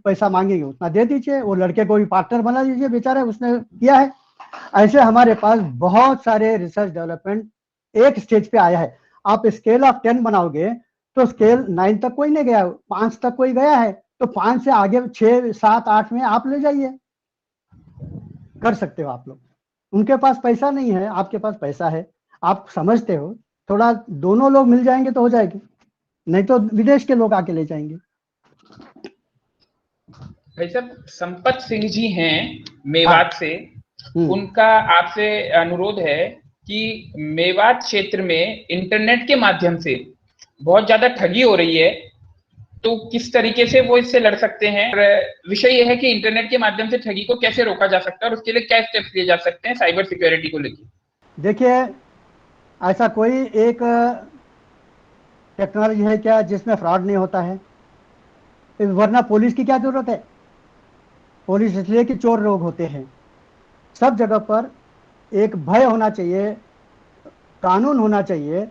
पैसा मांगेंगे उतना दे दीजिए। वो लड़के को भी पार्टनर बना दीजिए, बेचारा उसने किया है। ऐसे हमारे पास बहुत सारे रिसर्च डेवलपमेंट एक स्टेज पे आया है। आप स्केल ऑफ 10 बनाओगे तो स्केल 9 तक कोई नहीं गया, 5 तक कोई गया है, तो 5 से आगे 6, 7, 8 में आप ले जाइए, कर सकते हो आप लोग। उनके पास पैसा नहीं है, आपके पास पैसा है, आप समझते हो, थोड़ा दोनों लोग मिल जाएंगे तो हो जाएगी, नहीं तो विदेश के लोग आके ले जाएंगे। भाई साहब, संपत सिंह जी हैं मेवात से, उनका आपसे अनुरोध है कि मेवात क्षेत्र में इंटरनेट के माध्यम से बहुत ज्यादा ठगी हो रही है, तो किस तरीके से वो इससे लड़ सकते हैं। और विषय यह है कि इंटरनेट के माध्यम से ठगी को कैसे रोका जा सकता है और उसके लिए क्या स्टेप्स लिए जा सकते हैं साइबर सिक्योरिटी को लेकर। देखिए, ऐसा कोई एक टेक्नोलॉजी है क्या जिसमें फ्रॉड नहीं होता है? वरना पुलिस की क्या जरूरत है? पुलिस इसलिए कि चोर लोग होते हैं। सब जगह पर एक भय होना चाहिए, कानून होना चाहिए,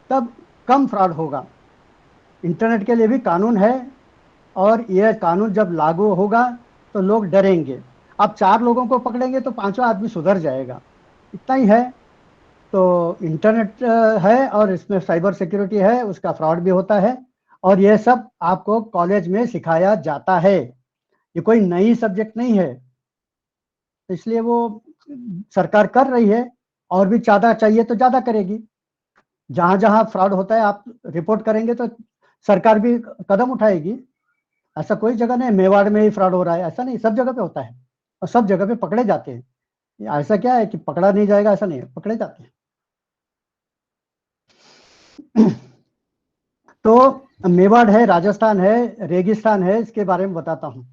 तब कम फ्रॉड होगा। इंटरनेट के लिए भी कानून है और यह कानून जब लागू होगा तो लोग डरेंगे। आप 4 लोगों को पकड़ेंगे तो 5वां आदमी सुधर जाएगा, इतना ही है। तो इंटरनेट है और इसमें साइबर सिक्योरिटी है, उसका फ्रॉड भी होता है और यह सब आपको कॉलेज में सिखाया जाता है। ये कोई नई सब्जेक्ट नहीं है, इसलिए वो सरकार कर रही है और भी ज़्यादा चाहिए तो ज़्यादा करेगी। जहाँ जहाँ फ्रॉड होता है आप रिपोर्ट करेंगे तो सरकार भी कदम उठाएगी। ऐसा कोई जगह नहीं मेवाड़ में ही फ्रॉड हो रहा है, ऐसा नहीं, सब जगह पे होता है और सब जगह पे पकड़े जाते हैं। ऐसा क्या है कि पकड़ा नहीं जाएगा, ऐसा नहीं है, पकड़े जाते हैं। तो मेवाड़ है, राजस्थान है, रेगिस्तान है, इसके बारे में बताता हूँ।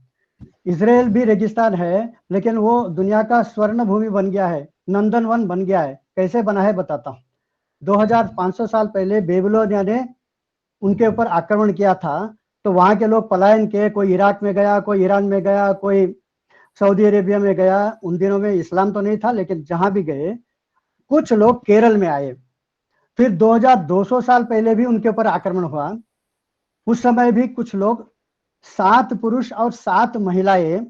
इजराइल भी रेगिस्तान है, लेकिन वो दुनिया का स्वर्ण भूमि बन गया है, नंदनवन बन गया है। कैसे बना है बताता हूँ। 2500 साल पहले बेबीलोनिया ने उनके ऊपर आक्रमण किया था, तो वहां के लोग पलायन के, कोई इराक में गया, कोई ईरान में गया, कोई सऊदी अरेबिया में गया। उन दिनों में इस्लाम तो नहीं था, लेकिन जहां भी गए, कुछ लोग केरल में आए। फिर 2200 साल पहले भी उनके ऊपर आक्रमण हुआ, उस समय भी कुछ लोग 7 पुरुष और 7 महिलाएं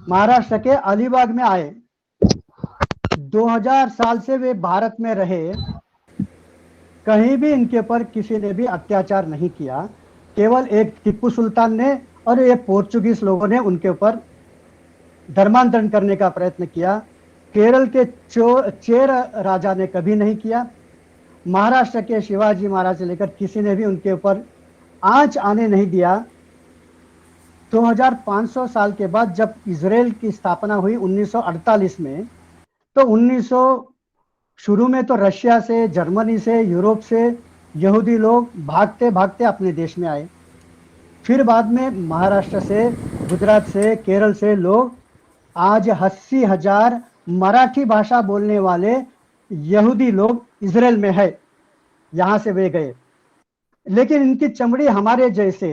महाराष्ट्र के अलीबाग में आए। 2000 साल से वे भारत में रहे, कहीं भी इनके ऊपर किसी ने भी अत्याचार नहीं किया। केवल एक टिप्पू सुल्तान ने और एक पोर्चुगीज लोगों ने उनके ऊपर धर्मांतरण करने का प्रयत्न किया। केरल के चेर राजा ने कभी नहीं किया। महाराष्ट्र के शिवाजी महाराज से लेकर किसी ने भी उनके ऊपर आंच आने नहीं दिया। 2500 साल के बाद जब इजराइल की स्थापना हुई 1948 में, तो 1900 शुरू में तो रशिया से, जर्मनी से, यूरोप से यहूदी लोग भागते भागते अपने देश में आए। फिर बाद में महाराष्ट्र से, गुजरात से, केरल से लोग, आज 80,000 मराठी भाषा बोलने वाले यहूदी लोग इजराइल में है, यहां से वे गए। लेकिन इनकी चमड़ी हमारे जैसे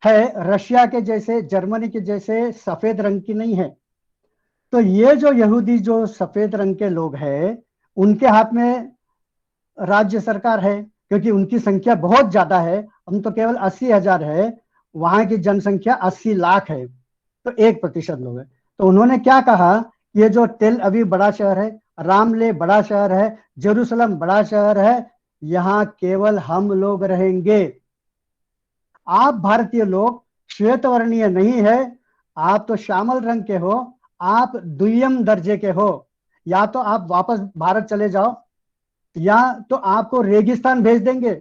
है, रशिया के जैसे, जर्मनी के जैसे सफेद रंग की नहीं है। तो ये जो यहूदी जो सफेद रंग के लोग हैं, उनके हाथ में राज्य सरकार है, क्योंकि उनकी संख्या बहुत ज्यादा है। हम तो केवल 80,000 है, वहां की जनसंख्या 80 लाख है, तो 1% लोग है। तो उन्होंने क्या कहा, ये जो तेल अवीव बड़ा शहर है, रामले बड़ा शहर है, जेरूसलम बड़ा शहर है, यहाँ केवल हम लोग रहेंगे। आप भारतीय लोग श्वेत वर्णीय नहीं है, आप तो श्यामल रंग के हो, आप दुय्यम दर्जे के हो। या तो आप वापस भारत चले जाओ या तो आपको रेगिस्तान भेज देंगे।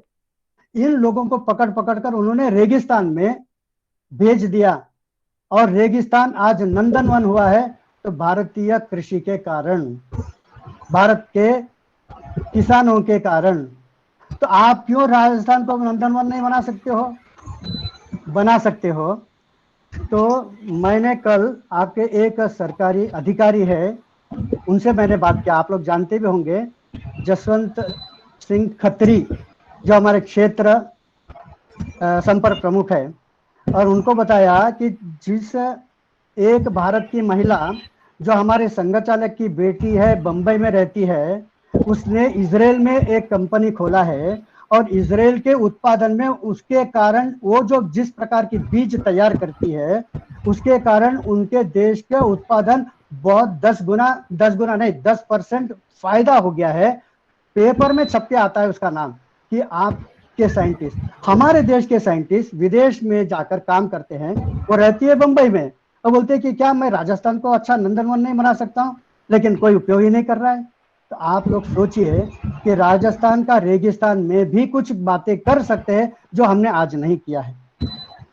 इन लोगों को पकड़ पकड़ कर उन्होंने रेगिस्तान में भेज दिया और रेगिस्तान आज नंदनवन हुआ है। तो भारतीय कृषि के कारण, भारत के किसानों के कारण। तो आप क्यों राजस्थान को नंदनवन नहीं बना सकते हो? बना सकते हो। तो मैंने कल आपके एक सरकारी अधिकारी है, उनसे मैंने बात किया, आप लोग जानते भी होंगे, जसवंत सिंह खत्री, जो हमारे क्षेत्र संपर्क प्रमुख है। और उनको बताया कि जिस एक भारत की महिला जो हमारे संघ चालक की बेटी है, बंबई में रहती है, उसने इजराइल में एक कंपनी खोला है और इजराइल के उत्पादन में उसके कारण वो जो जिस प्रकार की बीज तैयार करती है, उसके कारण उनके देश का उत्पादन बहुत 10 गुना नहीं 10% फायदा हो गया है। पेपर में छप के आता है उसका नाम कि आपके साइंटिस्ट, हमारे देश के साइंटिस्ट विदेश में जाकर काम करते हैं। वो रहती है बंबई में और बोलते हैं कि क्या मैं राजस्थान को अच्छा नंदनवन नहीं बना सकता हूँ, लेकिन कोई उपयोग ही नहीं कर रहा है। तो आप लोग सोचिए कि राजस्थान का रेगिस्तान में भी कुछ बातें कर सकते हैं जो हमने आज नहीं किया है।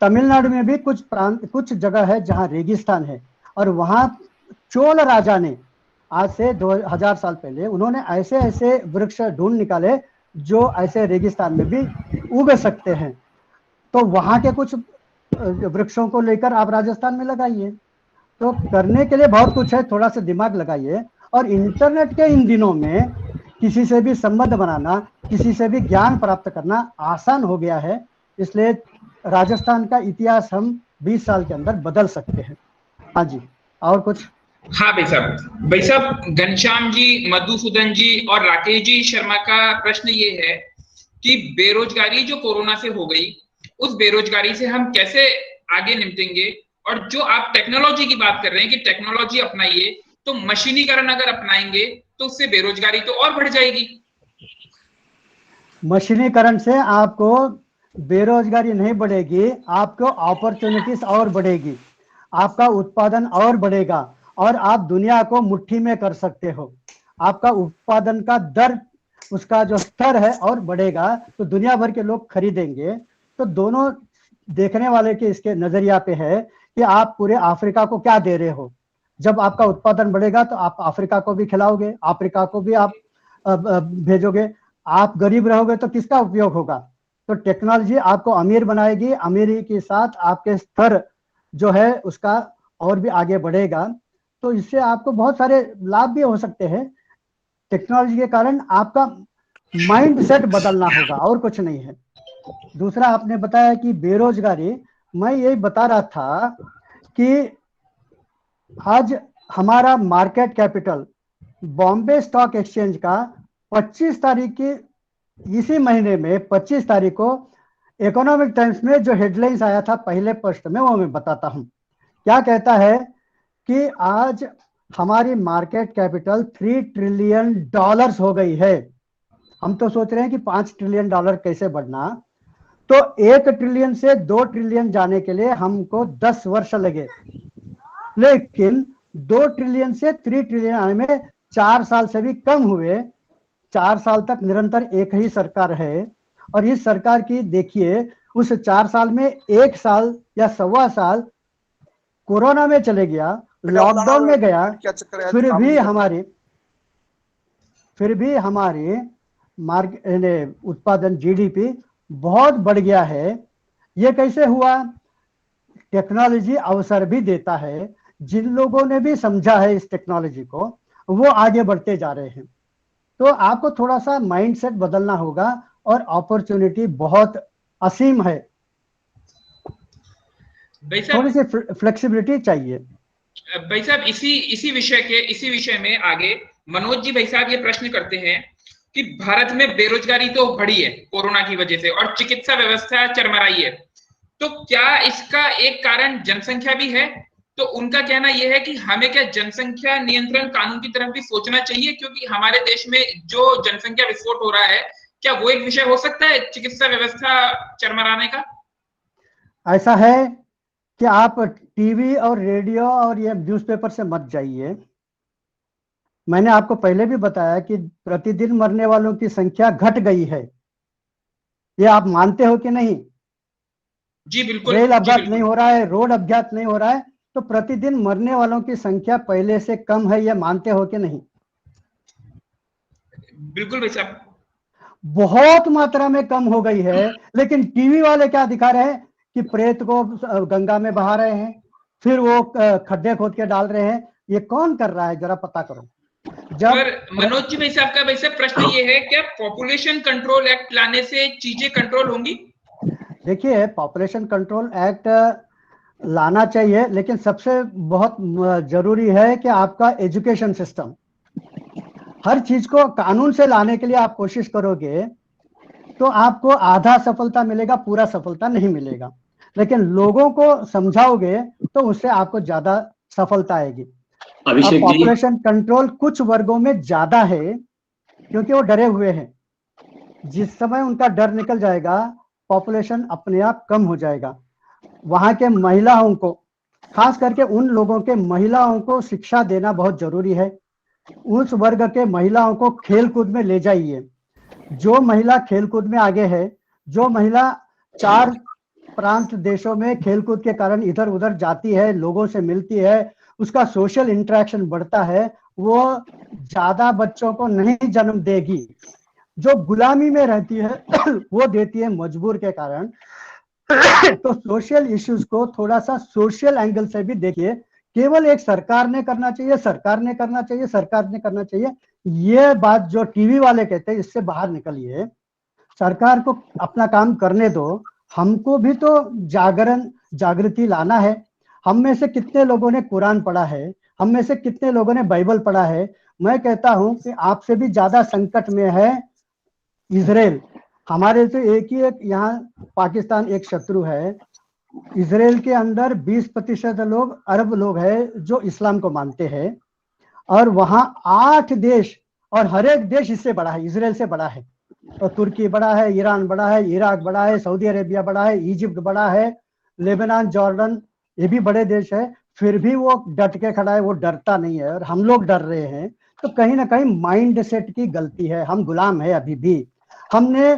तमिलनाडु में भी कुछ प्रांत, कुछ जगह है जहां रेगिस्तान है और वहां चोल राजा ने आज से 2000 साल पहले उन्होंने ऐसे ऐसे वृक्ष ढूंढ निकाले जो ऐसे रेगिस्तान में भी उग सकते हैं। तो वहां के कुछ वृक्षों को लेकर आप राजस्थान में लगाइए। तो करने के लिए बहुत कुछ है, थोड़ा सा दिमाग लगाइए। और इंटरनेट के इन दिनों में किसी से भी संबंध बनाना, किसी से भी ज्ञान प्राप्त करना आसान हो गया है। इसलिए राजस्थान का इतिहास हम 20 साल के अंदर बदल सकते हैं। हाँ जी, और कुछ? हाँ भाई साहब घनश्याम जी, मधुसूदन जी और राकेश जी शर्मा का प्रश्न ये है कि बेरोजगारी जो कोरोना से हो गई, उस बेरोजगारी से हम कैसे आगे निपटेंगे। और जो आप टेक्नोलॉजी की बात कर रहे हैं कि टेक्नोलॉजी अपनाइए, तो मशीनीकरण अगर अपनाएंगे तो उससे बेरोजगारी तो और बढ़ जाएगी। मशीनीकरण से आपको बेरोजगारी नहीं बढ़ेगी, आपको अपॉर्चुनिटीज और बढ़ेगी, आपका उत्पादन और बढ़ेगा और आप दुनिया को मुट्ठी में कर सकते हो। आपका उत्पादन का दर, उसका जो स्तर है और बढ़ेगा, तो दुनिया भर के लोग खरीदेंगे। तो दोनों देखने वाले के इसके नजरिया पे है कि आप पूरे अफ्रीका को क्या दे रहे हो। जब आपका उत्पादन बढ़ेगा तो आप अफ्रीका को भी खिलाओगे, अफ्रीका को भी आप भेजोगे। आप गरीब रहोगे तो किसका उपयोग होगा? तो टेक्नोलॉजी आपको अमीर बनाएगी, अमीरी के साथ आपके स्तर जो है उसका और भी आगे बढ़ेगा। तो इससे आपको बहुत सारे लाभ भी हो सकते हैं। टेक्नोलॉजी के कारण आपका माइंड सेट बदलना होगा और कुछ नहीं है। दूसरा आपने बताया कि बेरोजगारी, मैं यही बता रहा था कि आज हमारा market capital Bombay stock exchange का 25 तारीख की, इसी महीने में 25 तारीख को इकोनॉमिक टाइम्स में जो हेडलाइंस आया था पहले पृष्ठ में, वो मैं बताता हूं। क्या कहता है कि आज हमारी मार्केट कैपिटल $3 ट्रिलियन हो गई है। हम तो सोच रहे हैं कि $5 ट्रिलियन कैसे बढ़ना। तो 1 ट्रिलियन से 2 ट्रिलियन जाने के लिए हमको 10 वर्ष लगे, लेकिन 2 ट्रिलियन से 3 ट्रिलियन आने में 4 साल से भी कम हुए। 4 साल तक निरंतर एक ही सरकार है और इस सरकार की देखिए, उस 4 साल में 1 साल या सवा साल कोरोना में चले गया, लॉकडाउन में गया, फिर भी हमारे उत्पादन जीडीपी बहुत बढ़ गया है। ये कैसे हुआ? टेक्नोलॉजी अवसर भी देता है। जिन लोगों ने भी समझा है इस टेक्नोलॉजी को, वो आगे बढ़ते जा रहे हैं। तो आपको थोड़ा सा माइंडसेट बदलना होगा और अपॉर्चुनिटी बहुत असीम है। थोड़ी सी फ्लेक्सिबिलिटी चाहिए। भाई साहब इसी विषय में आगे मनोज जी भाई साहब ये प्रश्न करते हैं कि भारत में बेरोजगारी तो बढ़ी है कोरोना की वजह से और चिकित्सा व्यवस्था चरमराई है, तो क्या इसका एक कारण जनसंख्या भी है? तो उनका कहना यह है कि हमें क्या जनसंख्या नियंत्रण कानून की तरफ भी सोचना चाहिए, क्योंकि हमारे देश में जो जनसंख्या विस्फोट हो रहा है, क्या वो एक विषय हो सकता है चिकित्सा व्यवस्था चरमराने का? ऐसा है कि आप टीवी और रेडियो और ये न्यूज़पेपर से मत जाइए। मैंने आपको पहले भी बताया कि प्रतिदिन मरने वालों की संख्या घट गई है, ये आप मानते हो कि नहीं? जी बिल्कुल, रेल जी अपघात नहीं बिल्कुल, हो रहा है, रोड अपघात नहीं हो रहा है, तो प्रतिदिन मरने वालों की संख्या पहले से कम है, ये मानते हो कि नहीं? बिल्कुल भाई साहब। बहुत मात्रा में कम हो गई है, लेकिन टीवी वाले क्या दिखा रहे हैं कि प्रेत को गंगा में बहा रहे हैं, फिर वो खड्डे खोद के डाल रहे हैं। ये कौन कर रहा है, जरा पता करो। जब पर मनोज जी भाई साहब का वैसे प्रश्न ये है, क्या पॉपुलेशन कंट्रोल एक्ट लाने से चीजें कंट्रोल होंगी? देखिए, पॉपुलेशन कंट्रोल एक्ट लाना चाहिए, लेकिन सबसे बहुत जरूरी है कि आपका एजुकेशन सिस्टम, हर चीज को कानून से लाने के लिए आप कोशिश करोगे तो आपको आधा सफलता मिलेगा, पूरा सफलता नहीं मिलेगा। लेकिन लोगों को समझाओगे तो उससे आपको ज्यादा सफलता आएगी। अब अभिषेक जी, पॉपुलेशन कंट्रोल कुछ वर्गों में ज्यादा है क्योंकि वो डरे हुए हैं। जिस समय उनका डर निकल जाएगा, पॉपुलेशन अपने आप कम हो जाएगा। वहां के महिलाओं को, खास करके उन लोगों के महिलाओं को शिक्षा देना बहुत जरूरी है। उस वर्ग के महिलाओं को खेल कूद में ले जाइए। जो महिला खेलकूद में आगे है, जो महिला 4 प्रांत देशों में खेलकूद के कारण इधर उधर जाती है, लोगों से मिलती है, उसका सोशल इंटरेक्शन बढ़ता है, वो ज्यादा बच्चों को नहीं जन्म देगी। जो गुलामी में रहती है वो देती है मजबूर के कारण। तो सोशल इश्यूज को थोड़ा सा सोशल एंगल से भी देखिए। केवल एक सरकार ने करना चाहिए, सरकार ने करना चाहिए, सरकार ने करना चाहिए, ये बात जो टीवी वाले कहते हैं, इससे बाहर निकलिए। सरकार को अपना काम करने दो, हमको भी तो जागृति लाना है। हम में से कितने लोगों ने कुरान पढ़ा है, हम में से कितने लोगों ने बाइबल पढ़ा है। मैं कहता हूं कि आपसे भी ज्यादा संकट में है इजराइल। हमारे तो एक ही एक यहाँ पाकिस्तान एक शत्रु है। इजराइल के अंदर 20% लोग, अरब लोग हैं जो इस्लाम को मानते हैं, और वहां 8 देश, और हर एक देश इससे बड़ा है, इजराइल से बड़ा है। तो तुर्की बड़ा है, ईरान बड़ा है, इराक बड़ा है, सऊदी अरेबिया बड़ा है, इजिप्ट बड़ा है, लेबनान, जॉर्डन, ये भी बड़े देश है। फिर भी वो डट के खड़ा है, वो डरता नहीं है, और हम लोग डर रहे हैं। तो कहीं ना कहीं माइंड सेट की गलती है, हम गुलाम है अभी भी। हमने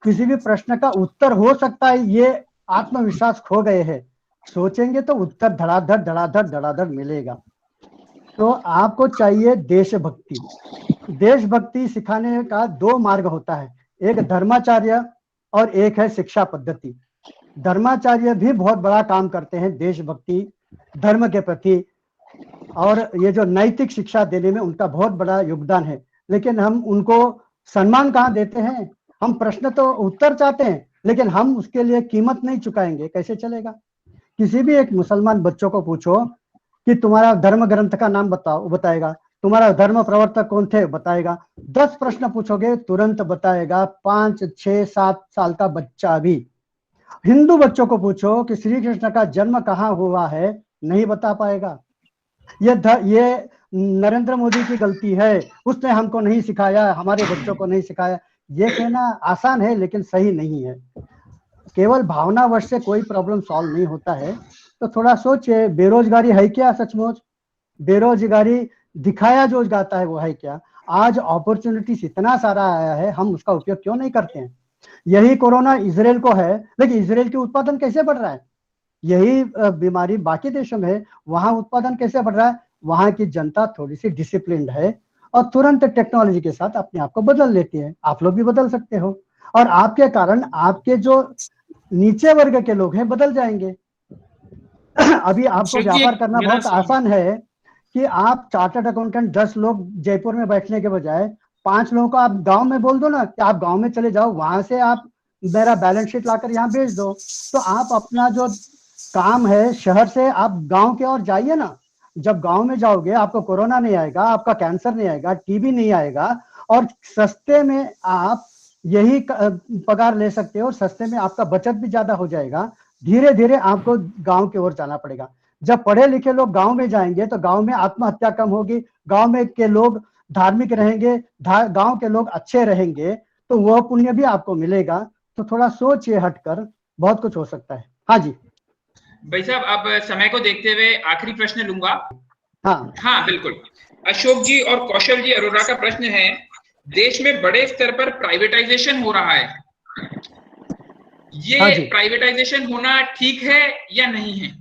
किसी भी प्रश्न का उत्तर हो सकता है, ये आत्मविश्वास खो गए हैं। सोचेंगे तो उत्तर धड़ाधड़ धड़ाधड़ धड़ाधड़ मिलेगा। तो आपको चाहिए देशभक्ति। देशभक्ति सिखाने का 2 मार्ग होता है, एक धर्माचार्य और एक है शिक्षा पद्धति। धर्माचार्य भी बहुत बड़ा काम करते हैं देशभक्ति, धर्म के प्रति, और ये जो नैतिक शिक्षा देने में उनका बहुत बड़ा योगदान है। लेकिन हम उनको सम्मान कहाँ देते हैं? हम प्रश्न तो उत्तर चाहते हैं, लेकिन हम उसके लिए कीमत नहीं चुकाएंगे, कैसे चलेगा? किसी भी एक मुसलमान बच्चों को पूछो कि तुम्हारा धर्म ग्रंथ का नाम बताओ, बताएगा। तुम्हारा धर्म प्रवर्तक कौन थे, बताएगा। 10 प्रश्न पूछोगे तुरंत बताएगा, 5, 6, 7 साल का बच्चा भी। हिंदू बच्चों को पूछो कि श्री कृष्ण का जन्म कहाँ हुआ है, नहीं बता पाएगा। ये नरेंद्र मोदी की गलती है, उसने हमको नहीं सिखाया, हमारे बच्चों को नहीं सिखाया। ये कहना आसान है लेकिन सही नहीं है। केवल भावनावश से कोई प्रॉब्लम सॉल्व नहीं होता है। तो थोड़ा सोचिए, बेरोजगारी है क्या सचमुच? बेरोजगारी दिखाया जो जाता है वो है क्या? आज अपॉर्चुनिटीज इतना सारा आया है, हम उसका उपयोग क्यों नहीं करते हैं? यही कोरोना इजराइल को है, लेकिन इजराइल के उत्पादन कैसे बढ़ रहा है? यही बीमारी बाकी देशों में, वहां उत्पादन कैसे बढ़ रहा है? वहां की जनता थोड़ी सी डिसिप्लिन्ड है और तुरंत टेक्नोलॉजी के साथ अपने आप को बदल लेती है। आप लोग भी बदल सकते हो, और आपके कारण आपके जो नीचे वर्ग के लोग हैं बदल जाएंगे। अभी आपको व्यापार करना बहुत आसान है कि आप चार्टर्ड अकाउंटेंट 10 लोग जयपुर में बैठने के बजाय 5 लोगों को आप गांव में बोल दो ना कि आप गांव में चले जाओ, वहां से आप मेरा बैलेंस शीट लाकर यहाँ भेज दो। तो आप अपना जो काम है शहर से आप गांव के ओर जाइए ना। जब गांव में जाओगे आपको कोरोना नहीं आएगा, आपका कैंसर नहीं आएगा, टीबी नहीं आएगा, और सस्ते में आप यही पगार ले सकते हो, और सस्ते में आपका बचत भी ज्यादा हो जाएगा। धीरे धीरे आपको गांव की ओर जाना पड़ेगा। जब पढ़े लिखे लोग गांव में जाएंगे तो गांव में आत्महत्या कम होगी, गांव में के लोग धार्मिक रहेंगे, गांव के लोग अच्छे रहेंगे, तो वह पुण्य भी आपको मिलेगा। तो थोड़ा सोचिए हटकर, बहुत कुछ हो सकता है। हाँ जी भाई साहब, अब समय को देखते हुए आखिरी प्रश्न लूंगा। हाँ हाँ बिल्कुल। अशोक जी और कौशल जी अरोड़ा का प्रश्न है, देश में बड़े स्तर पर प्राइवेटाइजेशन हो रहा है, ये हाँ जी। प्राइवेटाइजेशन होना ठीक है या नहीं है?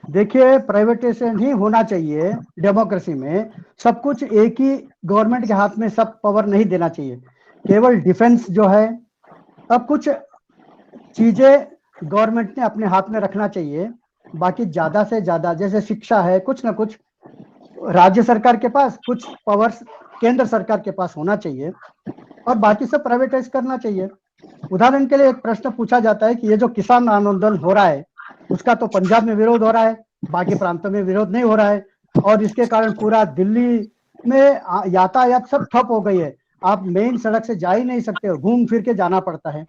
देखिए, प्राइवेटाइजेशन ही होना चाहिए। डेमोक्रेसी में सब कुछ एक ही गवर्नमेंट के हाथ में सब पावर नहीं देना चाहिए। केवल डिफेंस जो है, अब कुछ चीजें गवर्नमेंट ने अपने हाथ में रखना चाहिए। बाकी ज्यादा से ज्यादा जैसे शिक्षा है, कुछ ना कुछ राज्य सरकार के पास, कुछ पावर्स केंद्र सरकार के पास होना चाहिए, और बाकी सब प्राइवेटाइज करना चाहिए। उदाहरण के लिए एक प्रश्न पूछा जाता है कि ये जो किसान आंदोलन हो रहा है, उसका तो पंजाब में विरोध हो रहा है, बाकी प्रांतों में विरोध नहीं हो रहा है, और इसके कारण पूरा दिल्ली में यातायात सब ठप हो गई है। आप मेन सड़क से जा ही नहीं सकते हो, घूम फिर के जाना पड़ता है।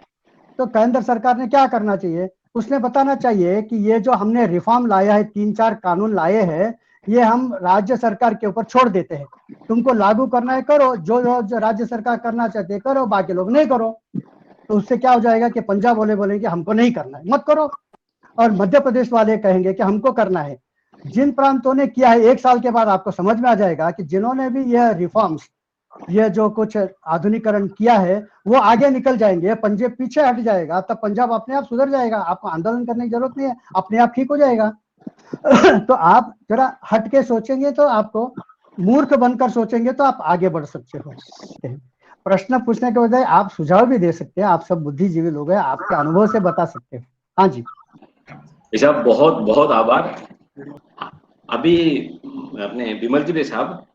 तो केंद्र सरकार ने क्या करना चाहिए, उसने बताना चाहिए कि ये जो हमने रिफॉर्म लाया है, 3-4 कानून लाए हैं, ये हम राज्य सरकार के ऊपर छोड़ देते हैं। तुमको लागू करना है करो, जो राज्य सरकार करना चाहते है करो, बाकी लोग नहीं करो। तो उससे क्या हो जाएगा कि पंजाब वाले बोलेंगे हमको नहीं करना है, मत करो, और मध्य प्रदेश वाले कहेंगे कि हमको करना है। जिन प्रांतों ने किया है, 1 साल के बाद आपको समझ में आ जाएगा कि जिन्होंने भी यह रिफॉर्म्स, ये जो कुछ आधुनिकरण किया है, वो आगे निकल जाएंगे, पंजाब पीछे हट जाएगा। तब पंजाब अपने आप सुधर जाएगा, आपको आंदोलन करने की जरूरत नहीं है, अपने आप ठीक हो जाएगा। तो आप जरा हट के सोचेंगे तो आपको, मूर्ख बनकर सोचेंगे तो आप आगे बढ़ सकते हो। प्रश्न पूछने के बजाय आप सुझाव भी दे सकते हैं, आप सब बुद्धिजीवी लोग हैं, आपके अनुभव से बता सकते हैं। हाँ जी साहब, बहुत बहुत आभार। अभी अपने विमल जी साहब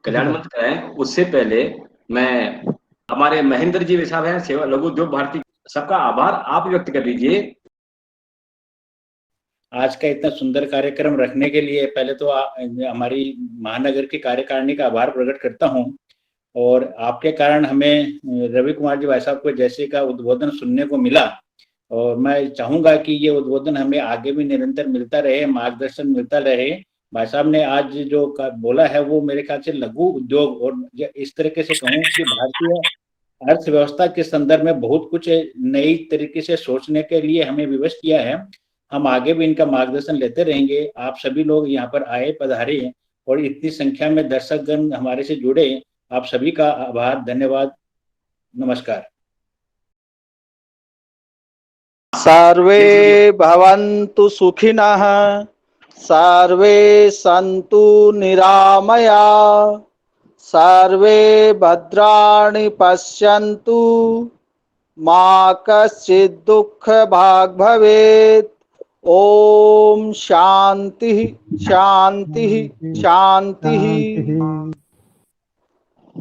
कल्याण मंत्र कराएं, उससे पहले मैं हमारे महेंद्र जी साहब हैं सेवा लघु उद्योग भारती, सबका आभार आप व्यक्त कर लीजिए। आज का इतना सुंदर कार्यक्रम रखने के लिए पहले तो हमारी महानगर की कार्यकारिणी का आभार प्रकट करता हूं, और आपके कारण हमें रवि कुमार जी भाई साहब को जैसे का उद्बोधन सुनने को मिला, और मैं चाहूंगा कि ये उद्बोधन हमें आगे भी निरंतर मिलता रहे, मार्गदर्शन मिलता रहे। भाई साहब ने आज जो बोला है वो मेरे ख्याल से लघु उद्योग, और इस तरीके से कहूँ कि भारतीय अर्थव्यवस्था के संदर्भ में बहुत कुछ नई तरीके से सोचने के लिए हमें विवश किया है। हम आगे भी इनका मार्गदर्शन लेते रहेंगे। आप सभी लोग यहाँ पर आए, पधारे, और इतनी संख्या में दर्शकगण हमारे से जुड़े, आप सभी का आभार, धन्यवाद, नमस्कार। सर्वे भवन्तु सुखिनः, सर्वे सन्तु निरामया, सर्वे भद्राणि पश्यन्तु, मा कश्चित् दुःखभाग् भवेत्। ओम शांति शांति शांति।